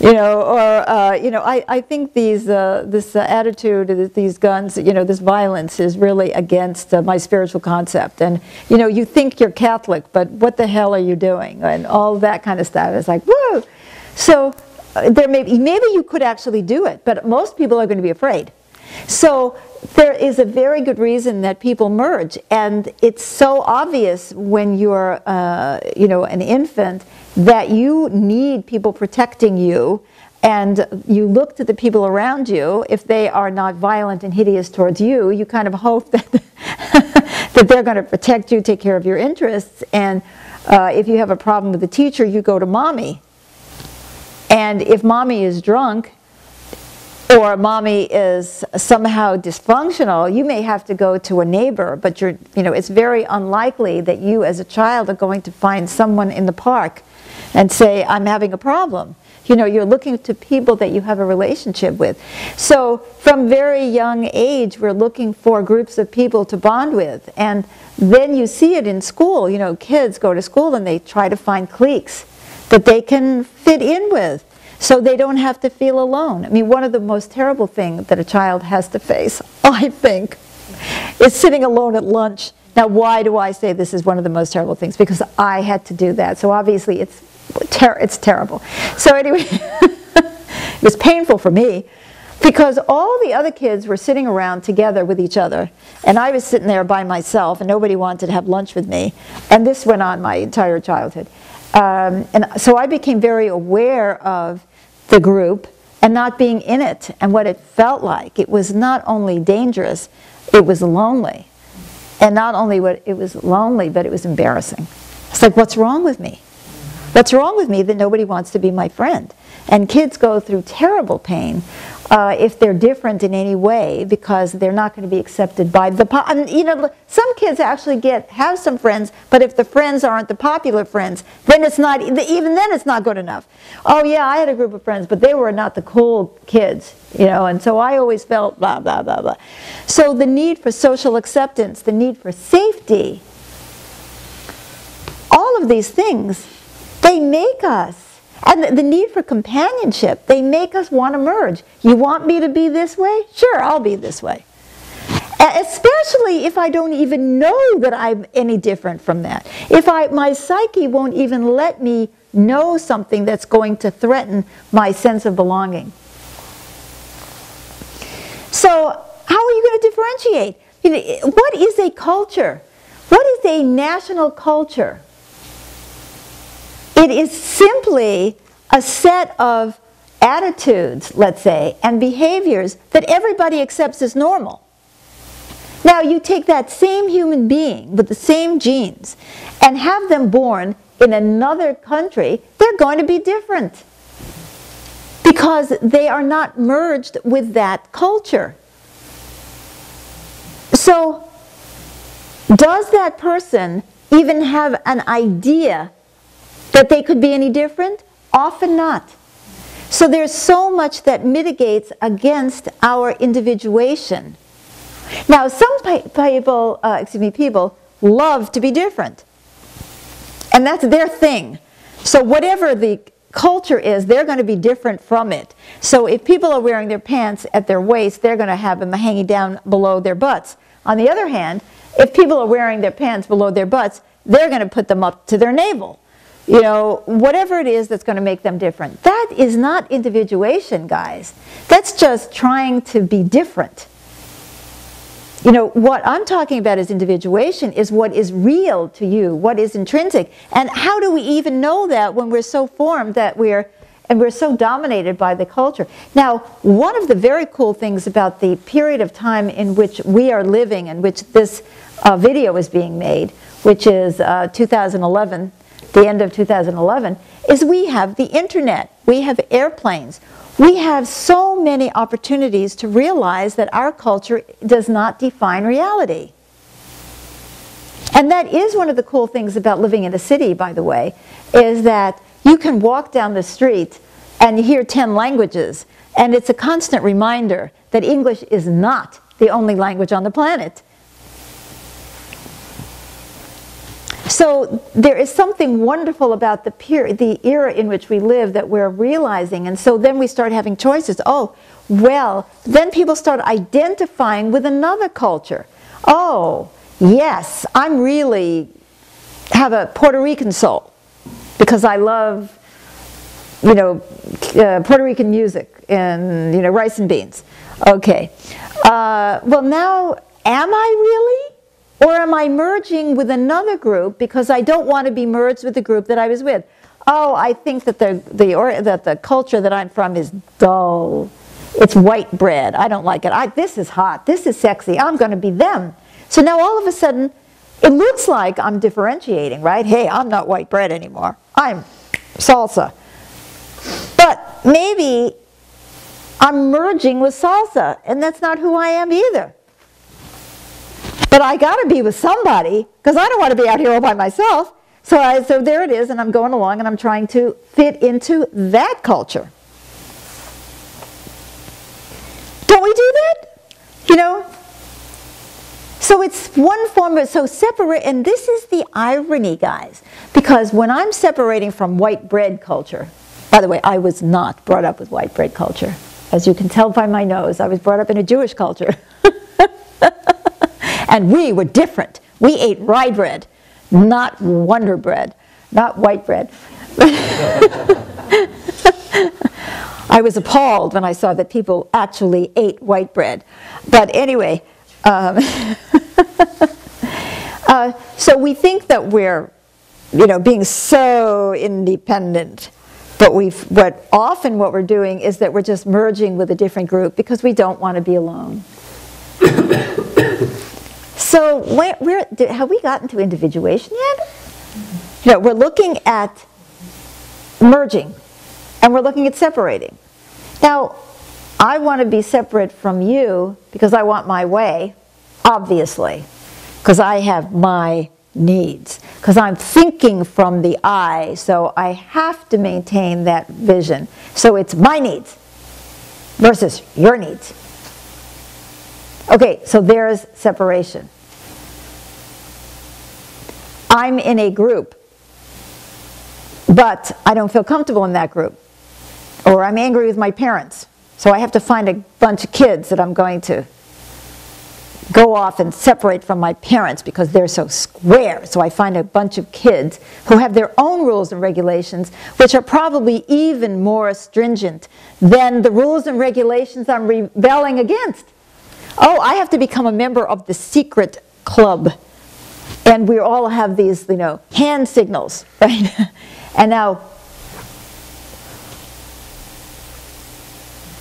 You know, or, you know, I think this attitude, these guns, you know, this violence is really against my spiritual concept. And, you know, you think you're Catholic, but what the hell are you doing? And all that kind of stuff. It's like, whoa. So there maybe you could actually do it, but most people are going to be afraid. So there is a very good reason that people merge. And it's so obvious when you're, you know, an infant that you need people protecting you, and you look to the people around you. If they are not violent and hideous towards you, you kind of hope that, that they're going to protect you, take care of your interests. And if you have a problem with the teacher, you go to mommy. And if mommy is drunk, or mommy is somehow dysfunctional, you may have to go to a neighbor, but you know, it's very unlikely that you as a child are going to find someone in the park and say, I'm having a problem. You know, you're looking to people that you have a relationship with. So from very young age, we're looking for groups of people to bond with. And then you see it in school. You know, kids go to school and they try to find cliques that they can fit in with, so they don't have to feel alone. I mean, one of the most terrible things that a child has to face, I think, is sitting alone at lunch. Now, why do I say this is one of the most terrible things? Because I had to do that. So obviously, it's terrible. So anyway, it was painful for me, because all the other kids were sitting around together with each other, and I was sitting there by myself, and nobody wanted to have lunch with me. And this went on my entire childhood. And so I became very aware of the group and not being in it and what it felt like. It was not only dangerous, it was lonely. And not only it was lonely, but it was embarrassing. It's like, what's wrong with me? What's wrong with me that nobody wants to be my friend? And kids go through terrible pain if they're different in any way, because they're not going to be accepted by the some kids actually have some friends, but if the friends aren't the popular friends, then it's not, even then it's not good enough. Oh yeah, I had a group of friends, but they were not the cool kids, and so I always felt blah, blah, blah, blah. So the need for social acceptance, the need for safety, all of these things, they make us, and the need for companionship, they make us want to merge. You want me to be this way? Sure, I'll be this way. Especially if I don't even know that I'm any different from that. If my psyche won't even let me know something that's going to threaten my sense of belonging. So how are you going to differentiate? What is a culture? What is a national culture? It is simply a set of attitudes, let's say, and behaviors that everybody accepts as normal. Now, you take that same human being with the same genes and have them born in another country, they're going to be different because they are not merged with that culture. So, does that person even have an idea that they could be any different? Often not. So there's so much that mitigates against our individuation. Now, some people love to be different, and that's their thing. So whatever the culture is, they're going to be different from it. So if people are wearing their pants at their waist, they're going to have them hanging down below their butts. On the other hand, if people are wearing their pants below their butts, they're going to put them up to their navel. Whatever it is that's going to make them different. That is not individuation, guys. That's just trying to be different. What I'm talking about as individuation is what is real to you, what is intrinsic. And how do we even know that when we're so formed that we're so dominated by the culture? Now, one of the very cool things about the period of time in which we are living, in which this video is being made, which is 2011, the end of 2011, is we have the internet, we have airplanes, we have so many opportunities to realize that our culture does not define reality. And that is one of the cool things about living in a city, by the way, is that you can walk down the street and hear 10 languages, and it's a constant reminder that English is not the only language on the planet. So there is something wonderful about the era in which we live that we're realizing, and so then we start having choices. Oh, well, then people start identifying with another culture. Oh, yes, I'm really have a Puerto Rican soul because I love, Puerto Rican music and, rice and beans. Okay. Well, now, am I really? Or am I merging with another group because I don't want to be merged with the group that I was with? Oh, I think that the culture that I'm from is dull. It's white bread. I don't like it. This is hot. This is sexy. I'm going to be them. So now all of a sudden, it looks like I'm differentiating, right? Hey, I'm not white bread anymore. I'm salsa. But maybe I'm merging with salsa, and that's not who I am either. But I got to be with somebody, because I don't want to be out here all by myself. So there it is, and I'm going along, and I'm trying to fit into that culture. Don't we do that? So it's one form of, so separate, and this is the irony, guys, because when I'm separating from white bread culture, by the way, I was not brought up with white bread culture. As you can tell by my nose, I was brought up in a Jewish culture. And we were different. We ate rye bread, not Wonder Bread, not white bread. I was appalled when I saw that people actually ate white bread. But anyway, so we think that we're, being so independent. But what we're doing is that we're just merging with a different group because we don't want to be alone. So have we gotten to individuation yet? You know, we're looking at merging, and we're looking at separating. Now, I want to be separate from you because I want my way, obviously, because I have my needs, because I'm thinking from the I, so I have to maintain that vision. So it's my needs versus your needs. Okay, so there's separation. I'm in a group, but I don't feel comfortable in that group. Or I'm angry with my parents, so I have to find a bunch of kids that I'm going to go off and separate from my parents because they're so square. So I find a bunch of kids who have their own rules and regulations, which are probably even more stringent than the rules and regulations I'm rebelling against. Oh, I have to become a member of the secret club. And we all have these, you know, hand signals, right? And now,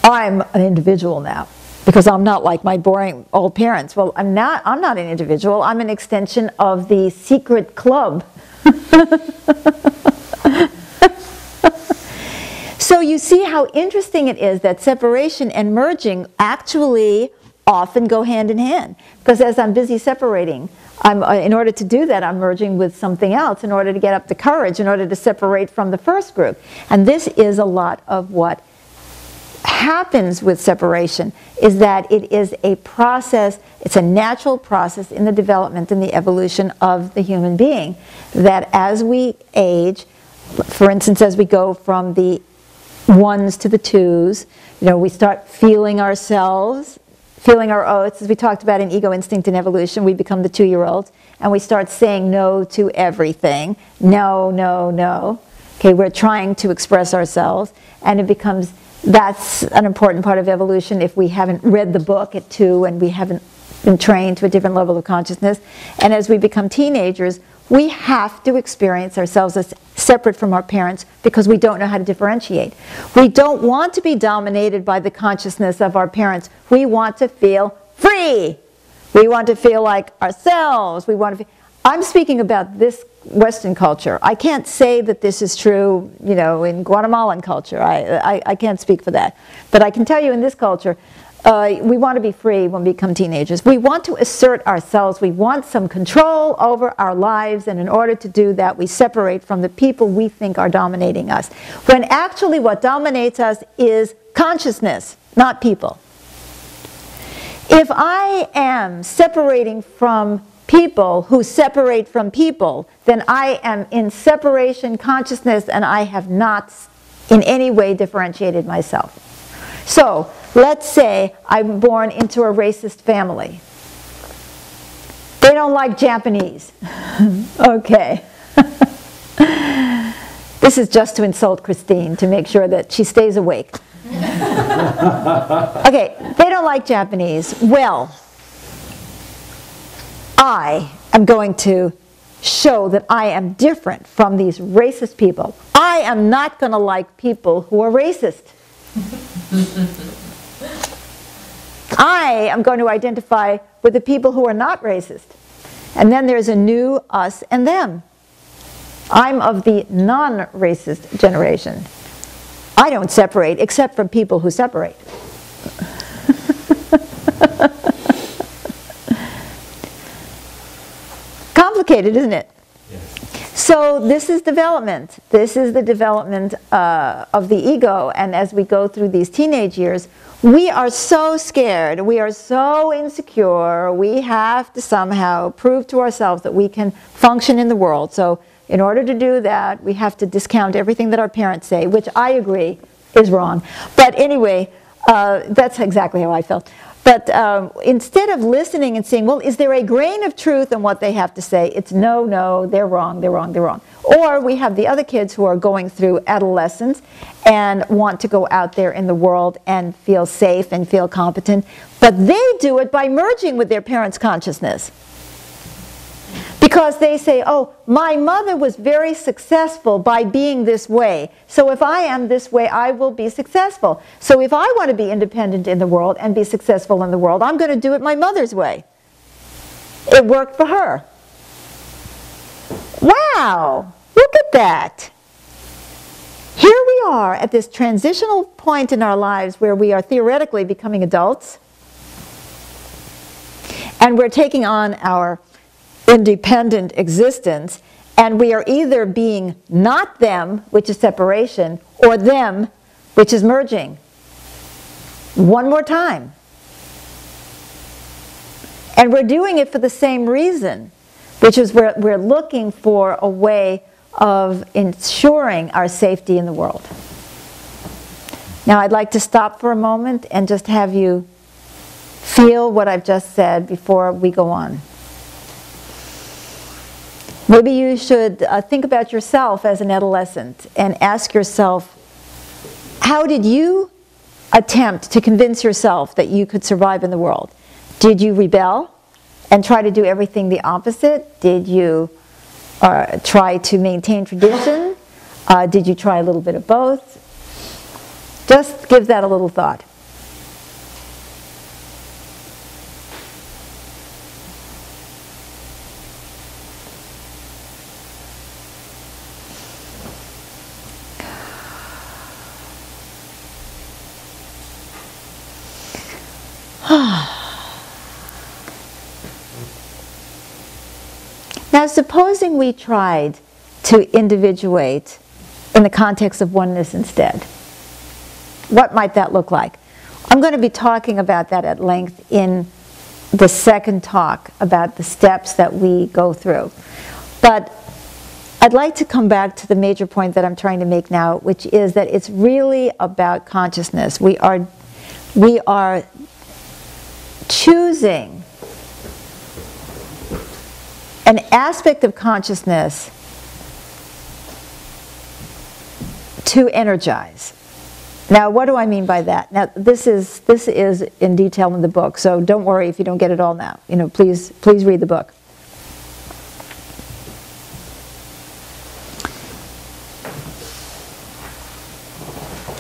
I'm an individual now because I'm not like my boring old parents. Well, I'm not an individual. I'm an extension of the secret club. So you see how interesting it is that separation and merging actually often go hand in hand. Because as I'm busy separating, in order to do that, I'm merging with something else in order to get up the courage, in order to separate from the first group. And this is a lot of what happens with separation, is that it is a process, it's a natural process in the development and the evolution of the human being. That as we age, for instance, as we go from the ones to the twos, you know, we start feeling ourselves, feeling our oaths, as we talked about in Ego, Instinct, and Evolution. We become the 2-year-olds, and we start saying no to everything. No, no, no. Okay, we're trying to express ourselves, and it becomes, that's an important part of evolution if we haven't read the book at 2 and we haven't been trained to a different level of consciousness. And as we become teenagers, we have to experience ourselves as separate from our parents because we don't know how to differentiate. We don't want to be dominated by the consciousness of our parents. We want to feel free. We want to feel like ourselves. We want to feel, I'm speaking about this Western culture. I can't say that this is true, you know, in Guatemalan culture. I can't speak for that. But I can tell you in this culture, we want to be free when we become teenagers. We want to assert ourselves. We want some control over our lives, and in order to do that, we separate from the people we think are dominating us. When actually what dominates us is consciousness, not people. If I am separating from people who separate from people, then I am in separation consciousness, and I have not in any way differentiated myself. So, let's say I'm born into a racist family. They don't like Japanese. Okay. This is just to insult Christine, to make sure that she stays awake. Okay, they don't like Japanese. Well, I am going to show that I am different from these racist people. I am not going to like people who are racist. I am going to identify with the people who are not racist. And then there's a new us and them. I'm of the non-racist generation. I don't separate except from people who separate. Complicated, isn't it? Yes. So this is development. This is the development of the ego. And as we go through these teenage years, we are so scared. We are so insecure. We have to somehow prove to ourselves that we can function in the world. So in order to do that, we have to discount everything that our parents say, which I agree is wrong. But anyway, that's exactly how I felt. But instead of listening and saying, well, is there a grain of truth in what they have to say? It's no, no, they're wrong, they're wrong, they're wrong. Or we have the other kids who are going through adolescence and want to go out there in the world and feel safe and feel competent. But they do it by merging with their parents' consciousness. Because they say, oh, my mother was very successful by being this way. So if I am this way, I will be successful. So if I want to be independent in the world and be successful in the world, I'm going to do it my mother's way. It worked for her. Wow, look at that. Here we are at this transitional point in our lives where we are theoretically becoming adults, and we're taking on our independent existence, and we are either being not them, which is separation, or them, which is merging. One more time. And we're doing it for the same reason, which is we're looking for a way of ensuring our safety in the world. Now I'd like to stop for a moment and just have you feel what I've just said before we go on. Maybe you should think about yourself as an adolescent and ask yourself, how did you attempt to convince yourself that you could survive in the world? Did you rebel and try to do everything the opposite? Did you try to maintain tradition? Did you try a little bit of both? Just give that a little thought. Now, supposing we tried to individuate in the context of oneness instead. What might that look like? I'm going to be talking about that at length in the second talk about the steps that we go through. But I'd like to come back to the major point that I'm trying to make now, which is that it's really about consciousness. We are choosing an aspect of consciousness to energize. Now, what do I mean by that? Now, this is in detail in the book, so don't worry if you don't get it all now. You know, please read the book.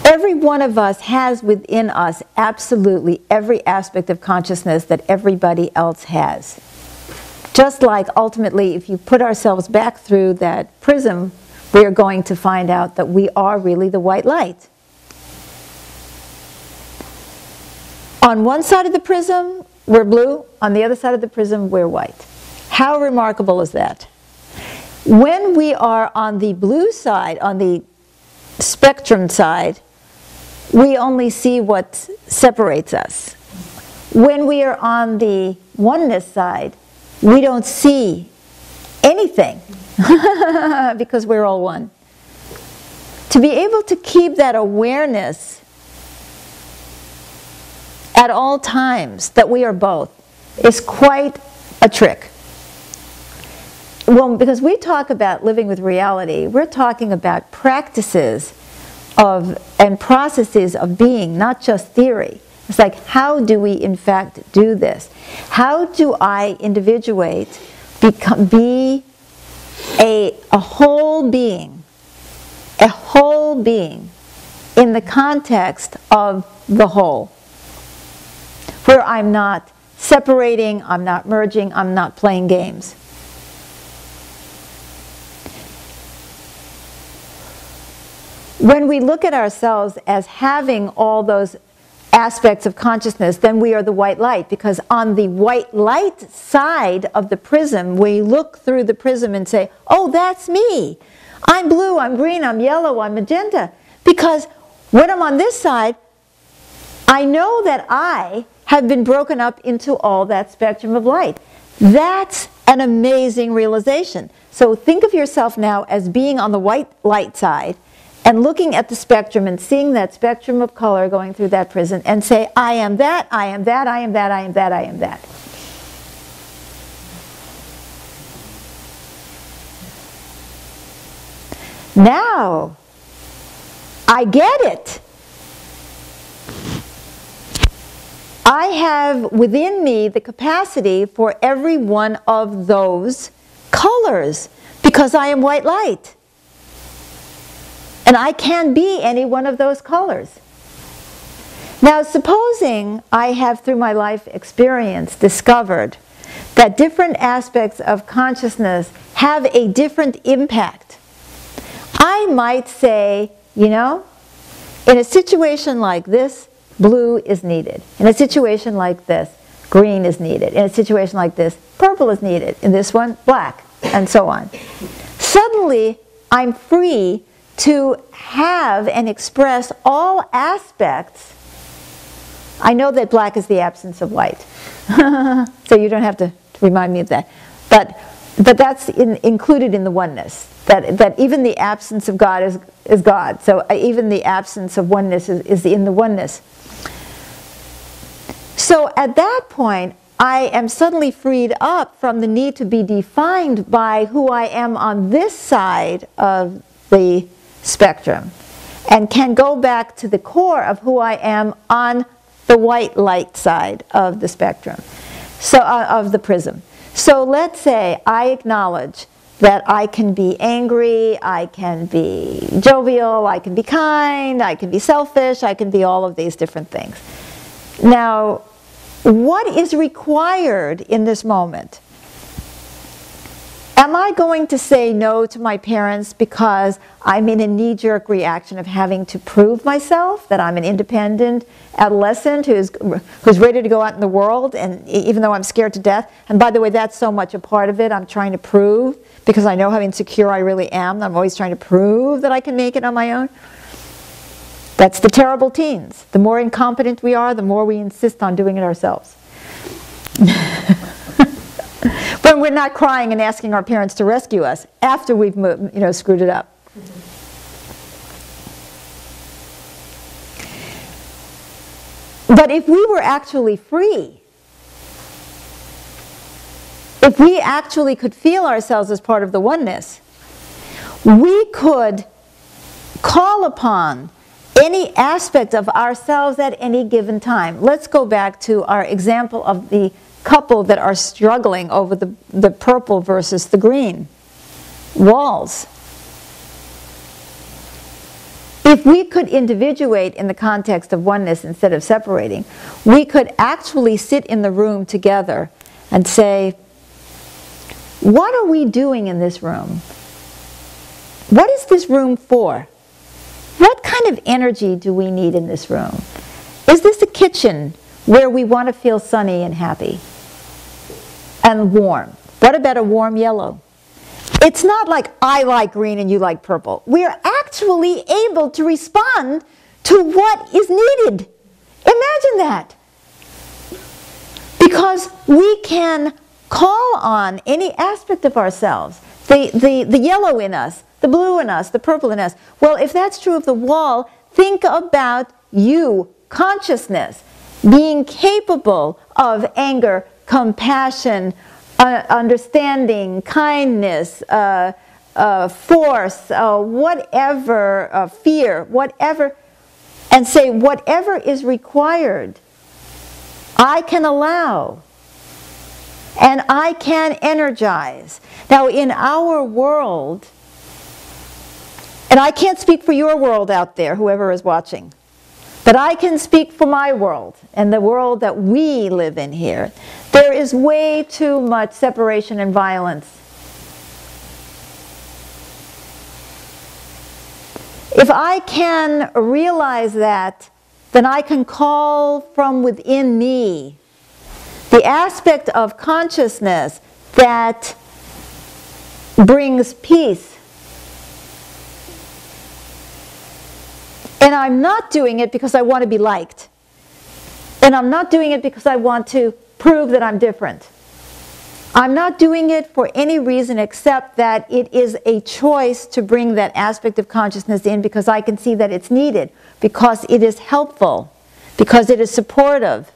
Every one of us has within us absolutely every aspect of consciousness that everybody else has. Just like ultimately, if you put ourselves back through that prism, we are going to find out that we are really the white light. On one side of the prism, we're blue. On the other side of the prism, we're white. How remarkable is that? When we are on the blue side, on the spectrum side, we only see what separates us. When we are on the oneness side, we don't see anything because we're all one. To be able to keep that awareness at all times that we are both is quite a trick. Well, because we talk about living with reality, we're talking about practices and processes of being, not just theory. It's like, how do we in fact do this? How do I individuate, be a whole being in the context of the whole, where I'm not separating, I'm not merging, I'm not playing games. When we look at ourselves as having all those aspects of consciousness, then we are the white light, because on the white light side of the prism, we look through the prism and say, oh, that's me. I'm blue, I'm green, I'm yellow, I'm magenta. Because when I'm on this side, I know that I have been broken up into all that spectrum of light. That's an amazing realization. So think of yourself now as being on the white light side, and looking at the spectrum and seeing that spectrum of color going through that prism, and say, I am that, I am that, I am that, I am that, I am that. Now, I get it. I have within me the capacity for every one of those colors because I am white light. And I can be any one of those colors. Now, supposing I have, through my life experience, discovered that different aspects of consciousness have a different impact. I might say, you know, in a situation like this, blue is needed. In a situation like this, green is needed. In a situation like this, purple is needed. In this one, black, and so on. Suddenly, I'm free to have and express all aspects. I know that black is the absence of light, so you don't have to remind me of that. But that's included in the oneness, that even the absence of God is God. So even the absence of oneness is in the oneness. So at that point, I am suddenly freed up from the need to be defined by who I am on this side of the spectrum, and can go back to the core of who I am on the white light side of the spectrum, so of the prism. So let's say I acknowledge that I can be angry, I can be jovial, I can be kind, I can be selfish, I can be all of these different things. Now, what is required in this moment? Am I going to say no to my parents because I'm in a knee-jerk reaction of having to prove myself, that I'm an independent adolescent who's ready to go out in the world, and even though I'm scared to death? And by the way, that's so much a part of it. I'm trying to prove, because I know how insecure I really am. I'm always trying to prove that I can make it on my own. That's the terrible teens. The more incompetent we are, the more we insist on doing it ourselves. When we're not crying and asking our parents to rescue us after we've screwed it up. But if we were actually free, if we actually could feel ourselves as part of the oneness, we could call upon any aspect of ourselves at any given time. Let's go back to our example of the couple that are struggling over the purple versus the green walls. If we could individuate in the context of oneness instead of separating, we could actually sit in the room together and say, what are we doing in this room? What is this room for? What kind of energy do we need in this room? Is this a kitchen where we want to feel sunny and happy and warm? What about a warm yellow? It's not like I like green and you like purple. We are actually able to respond to what is needed. Imagine that. Because we can call on any aspect of ourselves, the yellow in us, the blue in us, the purple in us. Well, if that's true of the wall, think about you, consciousness, being capable of anger, compassion, understanding, kindness, force, whatever, fear, whatever, and say whatever is required, I can allow, and I can energize. Now, in our world, and I can't speak for your world out there, whoever is watching, but I can speak for my world and the world that we live in here. There is way too much separation and violence. If I can realize that, then I can call from within me the aspect of consciousness that brings peace. And I'm not doing it because I want to be liked. And I'm not doing it because I want to prove that I'm different. I'm not doing it for any reason except that it is a choice to bring that aspect of consciousness in because I can see that it's needed, because it is helpful, because it is supportive.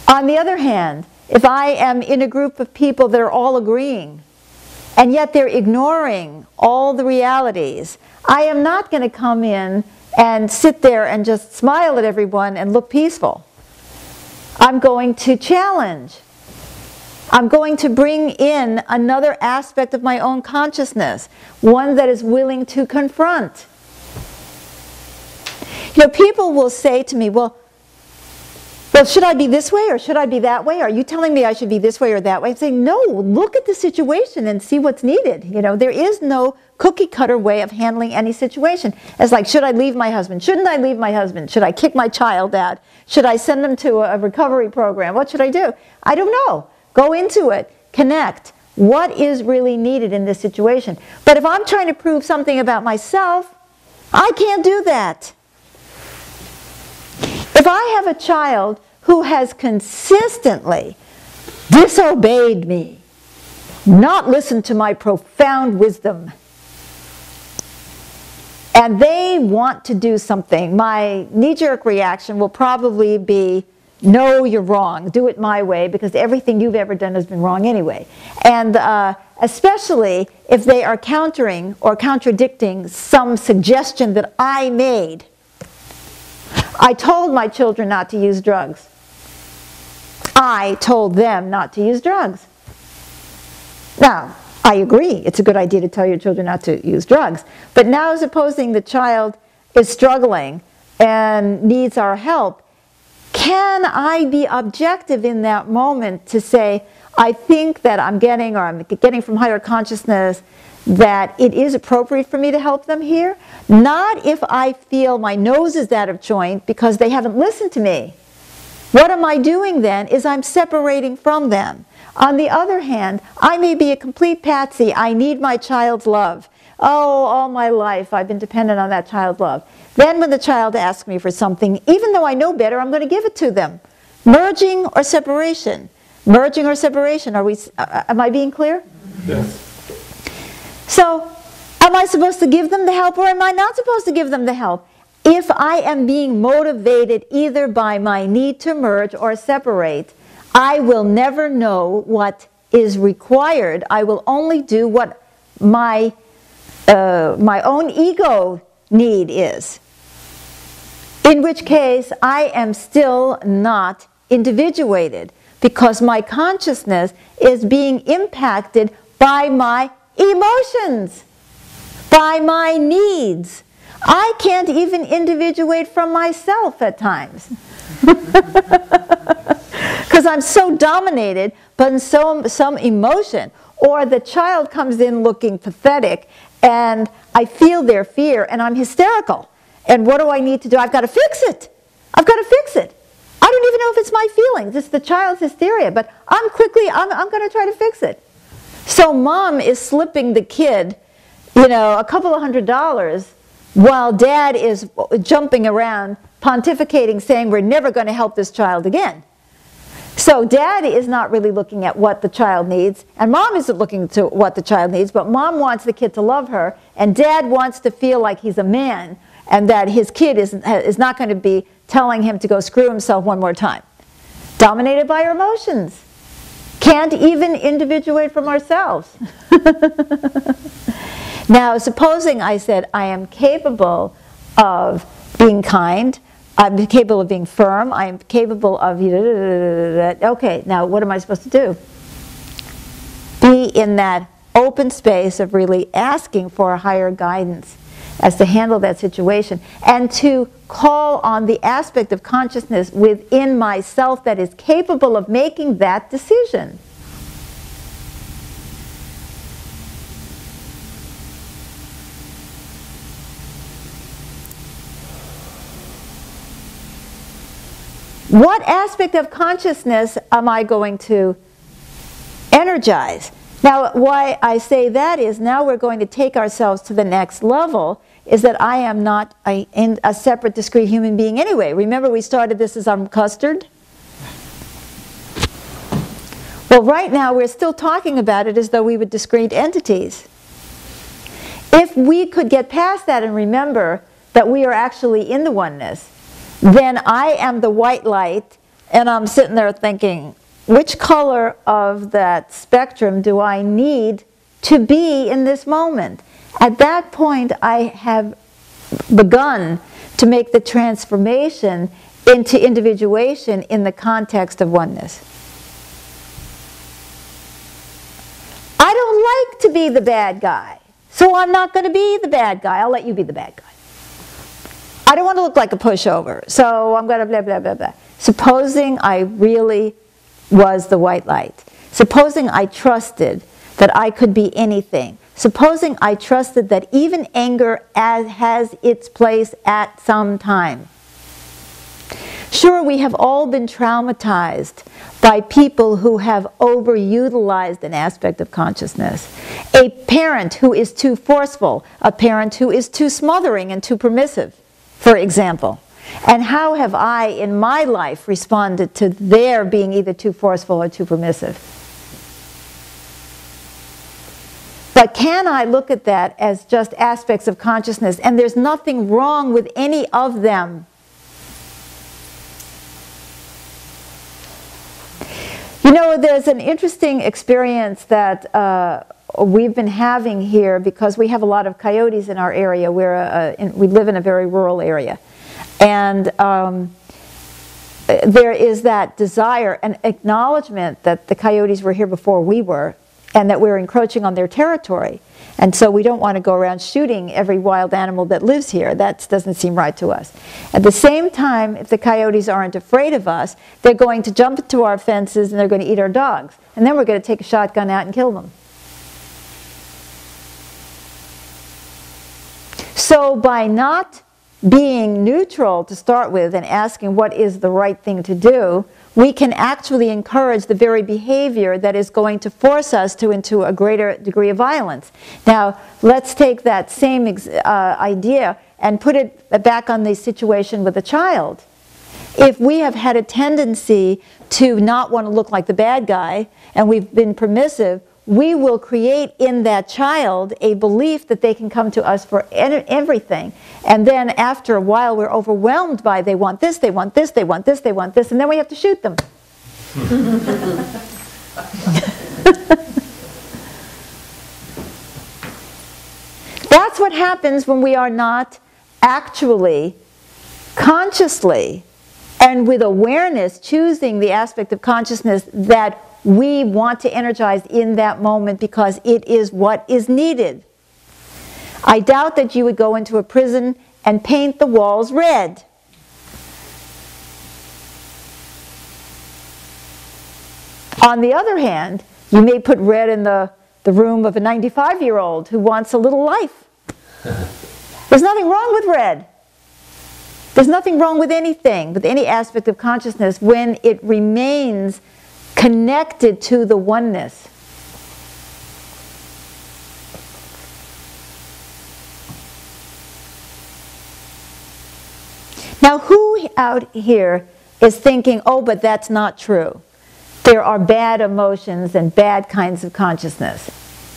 On the other hand, if I am in a group of people that are all agreeing, and yet they're ignoring all the realities, I am not going to come in and sit there and just smile at everyone and look peaceful. I'm going to challenge. I'm going to bring in another aspect of my own consciousness, one that is willing to confront. You know, people will say to me, well, should I be this way or should I be that way? Are you telling me I should be this way or that way? I say, no, look at the situation and see what's needed. You know, there is no cookie cutter way of handling any situation. It's like, should I leave my husband? Shouldn't I leave my husband? Should I kick my child out? Should I send them to a recovery program? What should I do? I don't know. Go into it. Connect. What is really needed in this situation? But if I'm trying to prove something about myself, I can't do that. If I have a child who has consistently disobeyed me, not listened to my profound wisdom, and they want to do something, my knee-jerk reaction will probably be, no, you're wrong, do it my way, because everything you've ever done has been wrong anyway. And especially if they are countering or contradicting some suggestion that I made. I told my children not to use drugs. I told them not to use drugs. Now, I agree, it's a good idea to tell your children not to use drugs. But now supposing the child is struggling and needs our help, can I be objective in that moment to say, I think that I'm getting from higher consciousness that it is appropriate for me to help them here? Not if I feel my nose is out of joint because they haven't listened to me. What am I doing then is I'm separating from them. On the other hand, I may be a complete patsy. I need my child's love. Oh, all my life I've been dependent on that child's love. Then when the child asks me for something, even though I know better, I'm going to give it to them. Merging or separation? Merging or separation? Am I being clear? Yes. So, am I supposed to give them the help or am I not supposed to give them the help? If I am being motivated either by my need to merge or separate, I will never know what is required. I will only do what my own ego need is. In which case, I am still not individuated because my consciousness is being impacted by my emotions, by my needs. I can't even individuate from myself at times. Because I'm so dominated by some emotion. Or the child comes in looking pathetic and I feel their fear and I'm hysterical. And what do I need to do? I've got to fix it. I've got to fix it. I don't even know if it's my feelings. It's the child's hysteria. But I'm going to try to fix it. So mom is slipping the kid, you know, a couple of $100 while dad is jumping around, pontificating, saying we're never going to help this child again. So dad is not really looking at what the child needs, and mom isn't looking to what the child needs, but mom wants the kid to love her, and dad wants to feel like he's a man, and that his kid is not going to be telling him to go screw himself one more time. Dominated by our emotions. Can't even individuate from ourselves. Now, supposing I said, I am capable of being kind, I'm capable of being firm, I am capable of... Okay, now what am I supposed to do? Be in that open space of really asking for higher guidance as to handle that situation, and to call on the aspect of consciousness within myself that is capable of making that decision. What aspect of consciousness am I going to energize? Now, why I say that is now we're going to take ourselves to the next level, is that I am not a separate, discrete human being anyway. Remember we started this as I'm custard? Well, right now we're still talking about it as though we were discrete entities. If we could get past that and remember that we are actually in the oneness, then I am the white light, and I'm sitting there thinking, which color of that spectrum do I need to be in this moment? At that point, I have begun to make the transformation into individuation in the context of oneness. be the bad guy. So I'm not going to be the bad guy. I'll let you be the bad guy. I don't want to look like a pushover, so I'm going to blah, blah, blah, blah. Supposing I really was the white light. Supposing I trusted that I could be anything. Supposing I trusted that even anger has its place at some time. Sure, we have all been traumatized by people who have overutilized an aspect of consciousness. A parent who is too forceful, a parent who is too smothering and too permissive, for example. And how have I, in my life, responded to their being either too forceful or too permissive? But can I look at that as just aspects of consciousness, and there's nothing wrong with any of them? You know, there's an interesting experience that we've been having here because we have a lot of coyotes in our area. We live in a very rural area. And there is that desire and acknowledgement that the coyotes were here before we were, and that we're encroaching on their territory. And so we don't want to go around shooting every wild animal that lives here. That doesn't seem right to us. At the same time, if the coyotes aren't afraid of us, they're going to jump into our fences and they're going to eat our dogs. And then we're going to take a shotgun out and kill them. So by not being neutral to start with and asking what is the right thing to do, we can actually encourage the very behavior that is going to force us into a greater degree of violence. Now, let's take that same idea and put it back on the situation with a child. If we have had a tendency to not want to look like the bad guy, and we've been permissive, we will create in that child a belief that they can come to us for everything. And then after a while we're overwhelmed by they want this, they want this, they want this, they want this, and then we have to shoot them. That's what happens when we are not actually, consciously, and with awareness choosing the aspect of consciousness that we want to energize in that moment because it is what is needed. I doubt that you would go into a prison and paint the walls red. On the other hand, you may put red in the room of a 95-year-old who wants a little life. There's nothing wrong with red. There's nothing wrong with anything, with any aspect of consciousness, when it remains connected to the oneness. Now, who out here is thinking, oh, but that's not true? There are bad emotions and bad kinds of consciousness.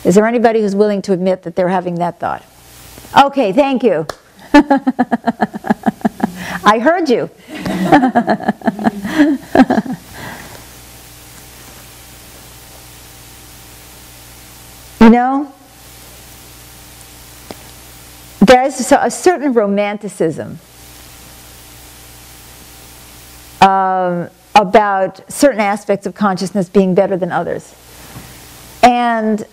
Is there anybody who's willing to admit that they're having that thought? Okay, thank you. I heard you. You know, there's a certain romanticism about certain aspects of consciousness being better than others. And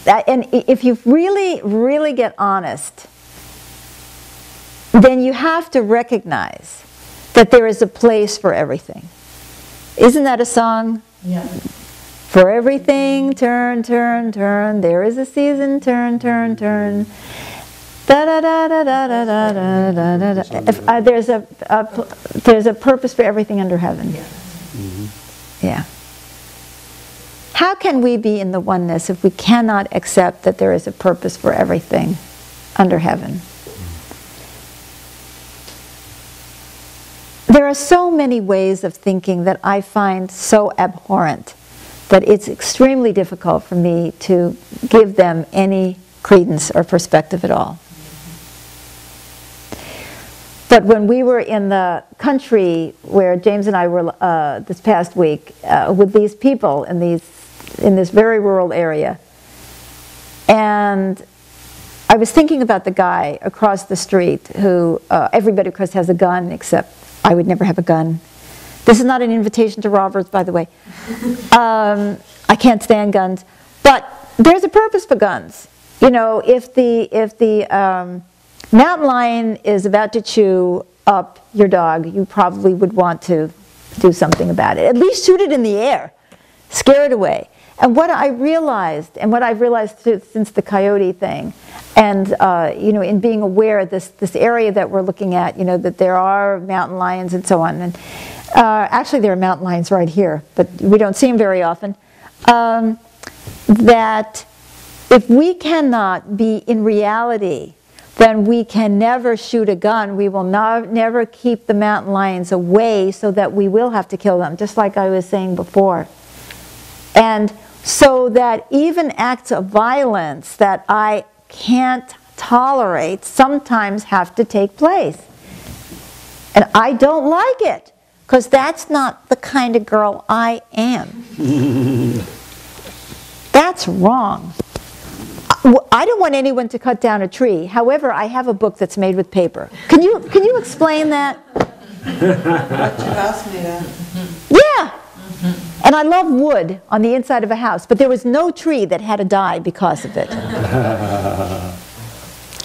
if you really, really get honest, then you have to recognize that there is a place for everything. Isn't that a song? Yeah. For everything, turn, turn, turn. There is a season, turn, turn, turn. Da da da da da da da da da. There's a purpose for everything under heaven. Yeah. Mm-hmm. Yeah. How can we be in the oneness if we cannot accept that there is a purpose for everything under heaven? There are so many ways of thinking that I find so abhorrent that it's extremely difficult for me to give them any credence or perspective at all. But when we were in the country where James and I were this past week with these people in this very rural area, and I was thinking about the guy across the street who everybody of course has a gun, except I would never have a gun. This is not an invitation to robbers, by the way. I can't stand guns. But there's a purpose for guns. You know, if the mountain lion is about to chew up your dog, you probably would want to do something about it. At least shoot it in the air. Scare it away. And what I realized, and what I've realized since the coyote thing, and you know, in being aware of this area that we're looking at, you know, that there are mountain lions and so on. And actually, there are mountain lions right here, but we don't see them very often. That if we cannot be in reality, then we can never shoot a gun. We will never keep the mountain lions away, so that we will have to kill them, just like I was saying before. And so that even acts of violence that I can't tolerate sometimes have to take place. And I don't like it, because that's not the kind of girl I am. That's wrong. I don't want anyone to cut down a tree. However, I have a book that's made with paper. Can you explain that? What your house made of? Yeah. And I love wood on the inside of a house, but there was no tree that had to die because of it.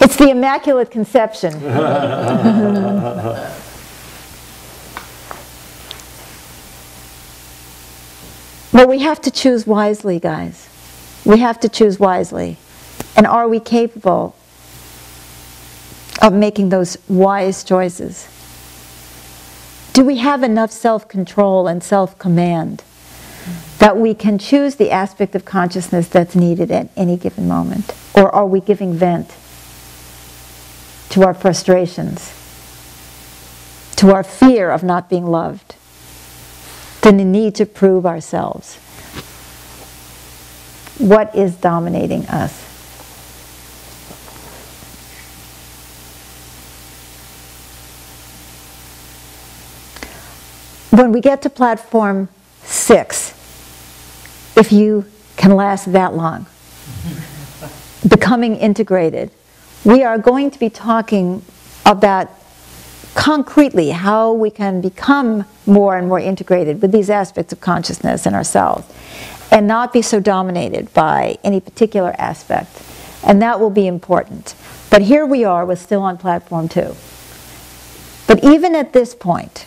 It's the Immaculate Conception. But we have to choose wisely, guys. We have to choose wisely. And are we capable of making those wise choices? Do we have enough self-control and self-command that we can choose the aspect of consciousness that's needed at any given moment? Or are we giving vent to our frustrations, to our fear of not being loved, to the need to prove ourselves? What is dominating us? When we get to platform 6, if you can last that long, becoming integrated, we are going to be talking about concretely how we can become more and more integrated with these aspects of consciousness in ourselves and not be so dominated by any particular aspect. And that will be important. But here we are, we're still on platform 2. But even at this point,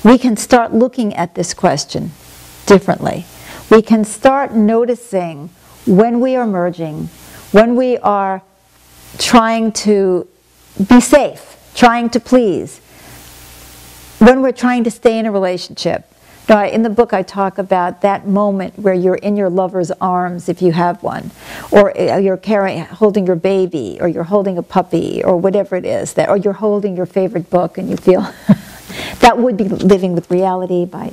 we can start looking at this question differently. We can start noticing when we are merging, when we are trying to be safe, trying to please, when we're trying to stay in a relationship. Now, in the book I talk about that moment where you're in your lover's arms, if you have one, or you're holding your baby, or you're holding a puppy, or whatever it is, or you're holding your favorite book and you feel... That would be living with reality by...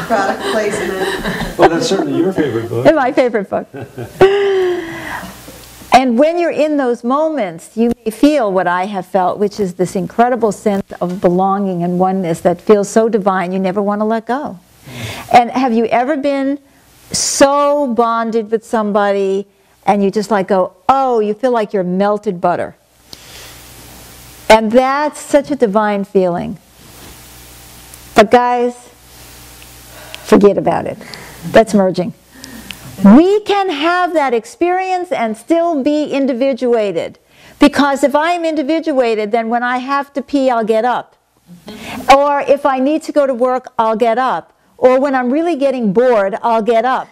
Product placement. Well, that's certainly your favorite book. My favorite book. And when you're in those moments, you may feel what I have felt, which is this incredible sense of belonging and oneness that feels so divine you never want to let go. And have you ever been so bonded with somebody and you just like go, oh, you feel like you're melted butter? And that's such a divine feeling. But guys, forget about it. That's merging. We can have that experience and still be individuated. Because if I am individuated, then when I have to pee, I'll get up. Or if I need to go to work, I'll get up. Or when I'm really getting bored, I'll get up.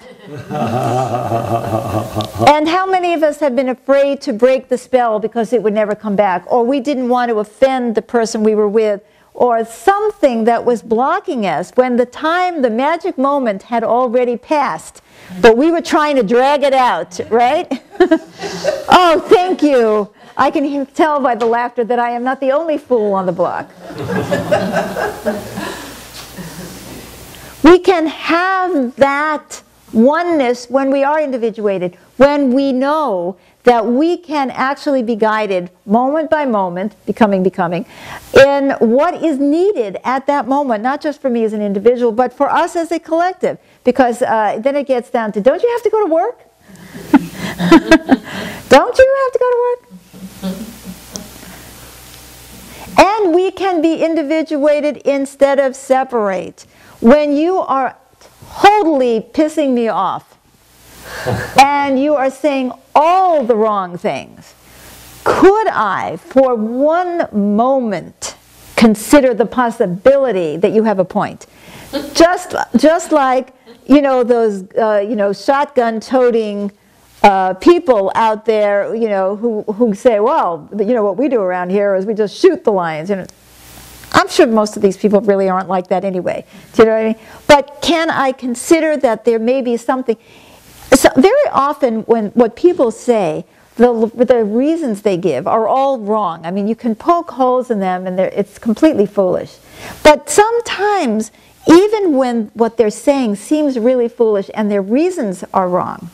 And how many of us have been afraid to break the spell because it would never come back? Or we didn't want to offend the person we were with? Or something that was blocking us when the magic moment had already passed. But we were trying to drag it out, right? Oh, thank you. I can tell by the laughter that I am not the only fool on the block. We can have that oneness when we are individuated, when we know that we can actually be guided moment by moment, becoming, in what is needed at that moment, not just for me as an individual, but for us as a collective. Because then it gets down to, don't you have to go to work? Don't you have to go to work? And we can be individuated instead of separate. When you are totally pissing me off and you are saying all the wrong things, could I, for one moment, consider the possibility that you have a point? Just like, those, shotgun-toting people out there, who say, well, what we do around here is we just shoot the lions. I'm sure most of these people really aren't like that anyway. Do you know what I mean? But can I consider that there may be something? So very often when what people say, the reasons they give are all wrong. I mean, you can poke holes in them and it's completely foolish. But sometimes, even when what they're saying seems really foolish and their reasons are wrong,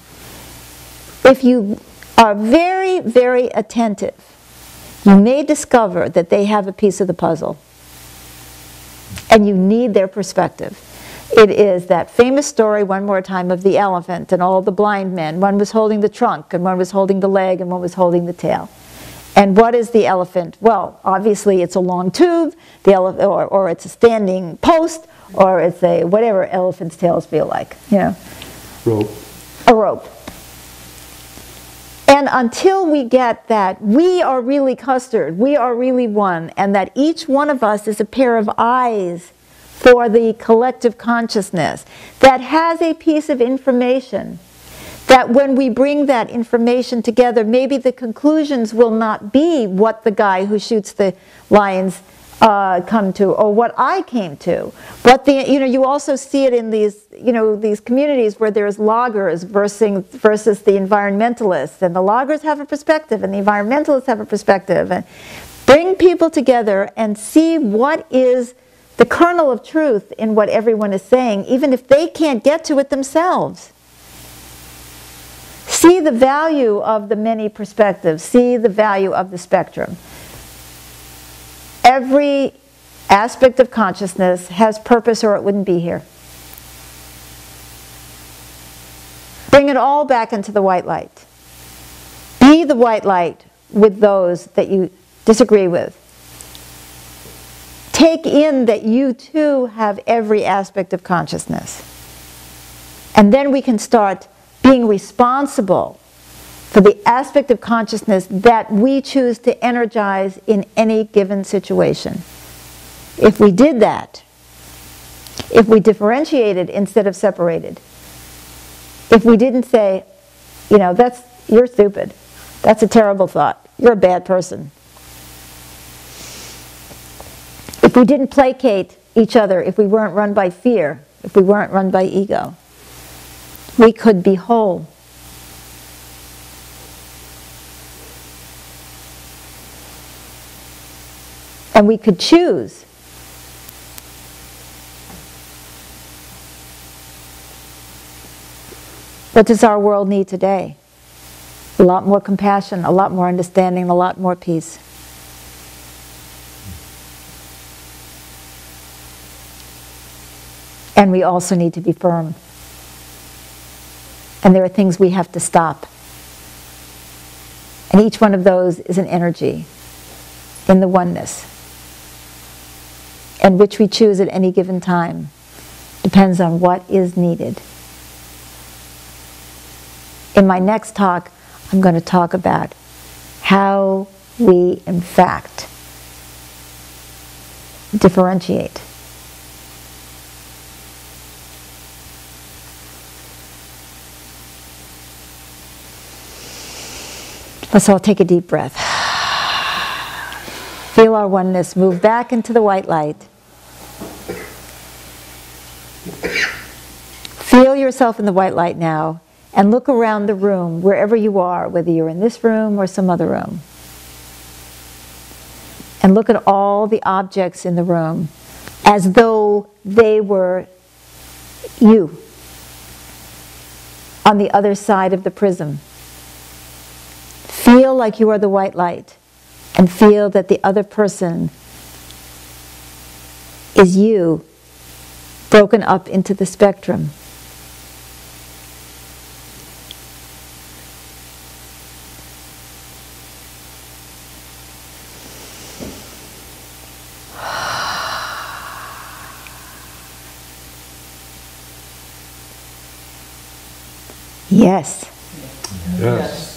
if you are very, very attentive, you may discover that they have a piece of the puzzle. And you need their perspective. It is that famous story, one more time, of the elephant and all the blind men. One was holding the trunk, and one was holding the leg, and one was holding the tail. And what is the elephant? Well, obviously it's a long tube, or it's a standing post, or it's a whatever elephants' tails feel like, Rope. A rope. And until we get that we are really custard, we are really one, and that each one of us is a pair of eyes for the collective consciousness that has a piece of information, that when we bring that information together, maybe the conclusions will not be what the guy who shoots the lions come to, or what I came to. But you also see it in these, these communities where there's loggers versus the environmentalists, and the loggers have a perspective, and the environmentalists have a perspective, and bring people together and see what is the kernel of truth in what everyone is saying, even if they can't get to it themselves. See the value of the many perspectives. See the value of the spectrum. Every aspect of consciousness has purpose, or it wouldn't be here. Bring it all back into the white light. Be the white light with those that you disagree with. Take in that you too have every aspect of consciousness. And then we can start being responsible for the aspect of consciousness that we choose to energize in any given situation. If we did that, if we differentiated instead of separated, if we didn't say, you're stupid, that's a terrible thought, you're a bad person. If we didn't placate each other, if we weren't run by fear, if we weren't run by ego, we could be whole. And we could choose. What does our world need today? A lot more compassion, a lot more understanding, a lot more peace. And we also need to be firm. And there are things we have to stop. And each one of those is an energy in the oneness. And which we choose at any given time depends on what is needed. In my next talk, I'm going to talk about how we, in fact, differentiate. Let's all take a deep breath. Feel our oneness move back into the white light. Feel yourself in the white light now, and look around the room, wherever you are, whether you're in this room or some other room. And look at all the objects in the room as though they were you on the other side of the prism. Feel like you are the white light, and feel that the other person is you, broken up into the spectrum. Yes. Yes.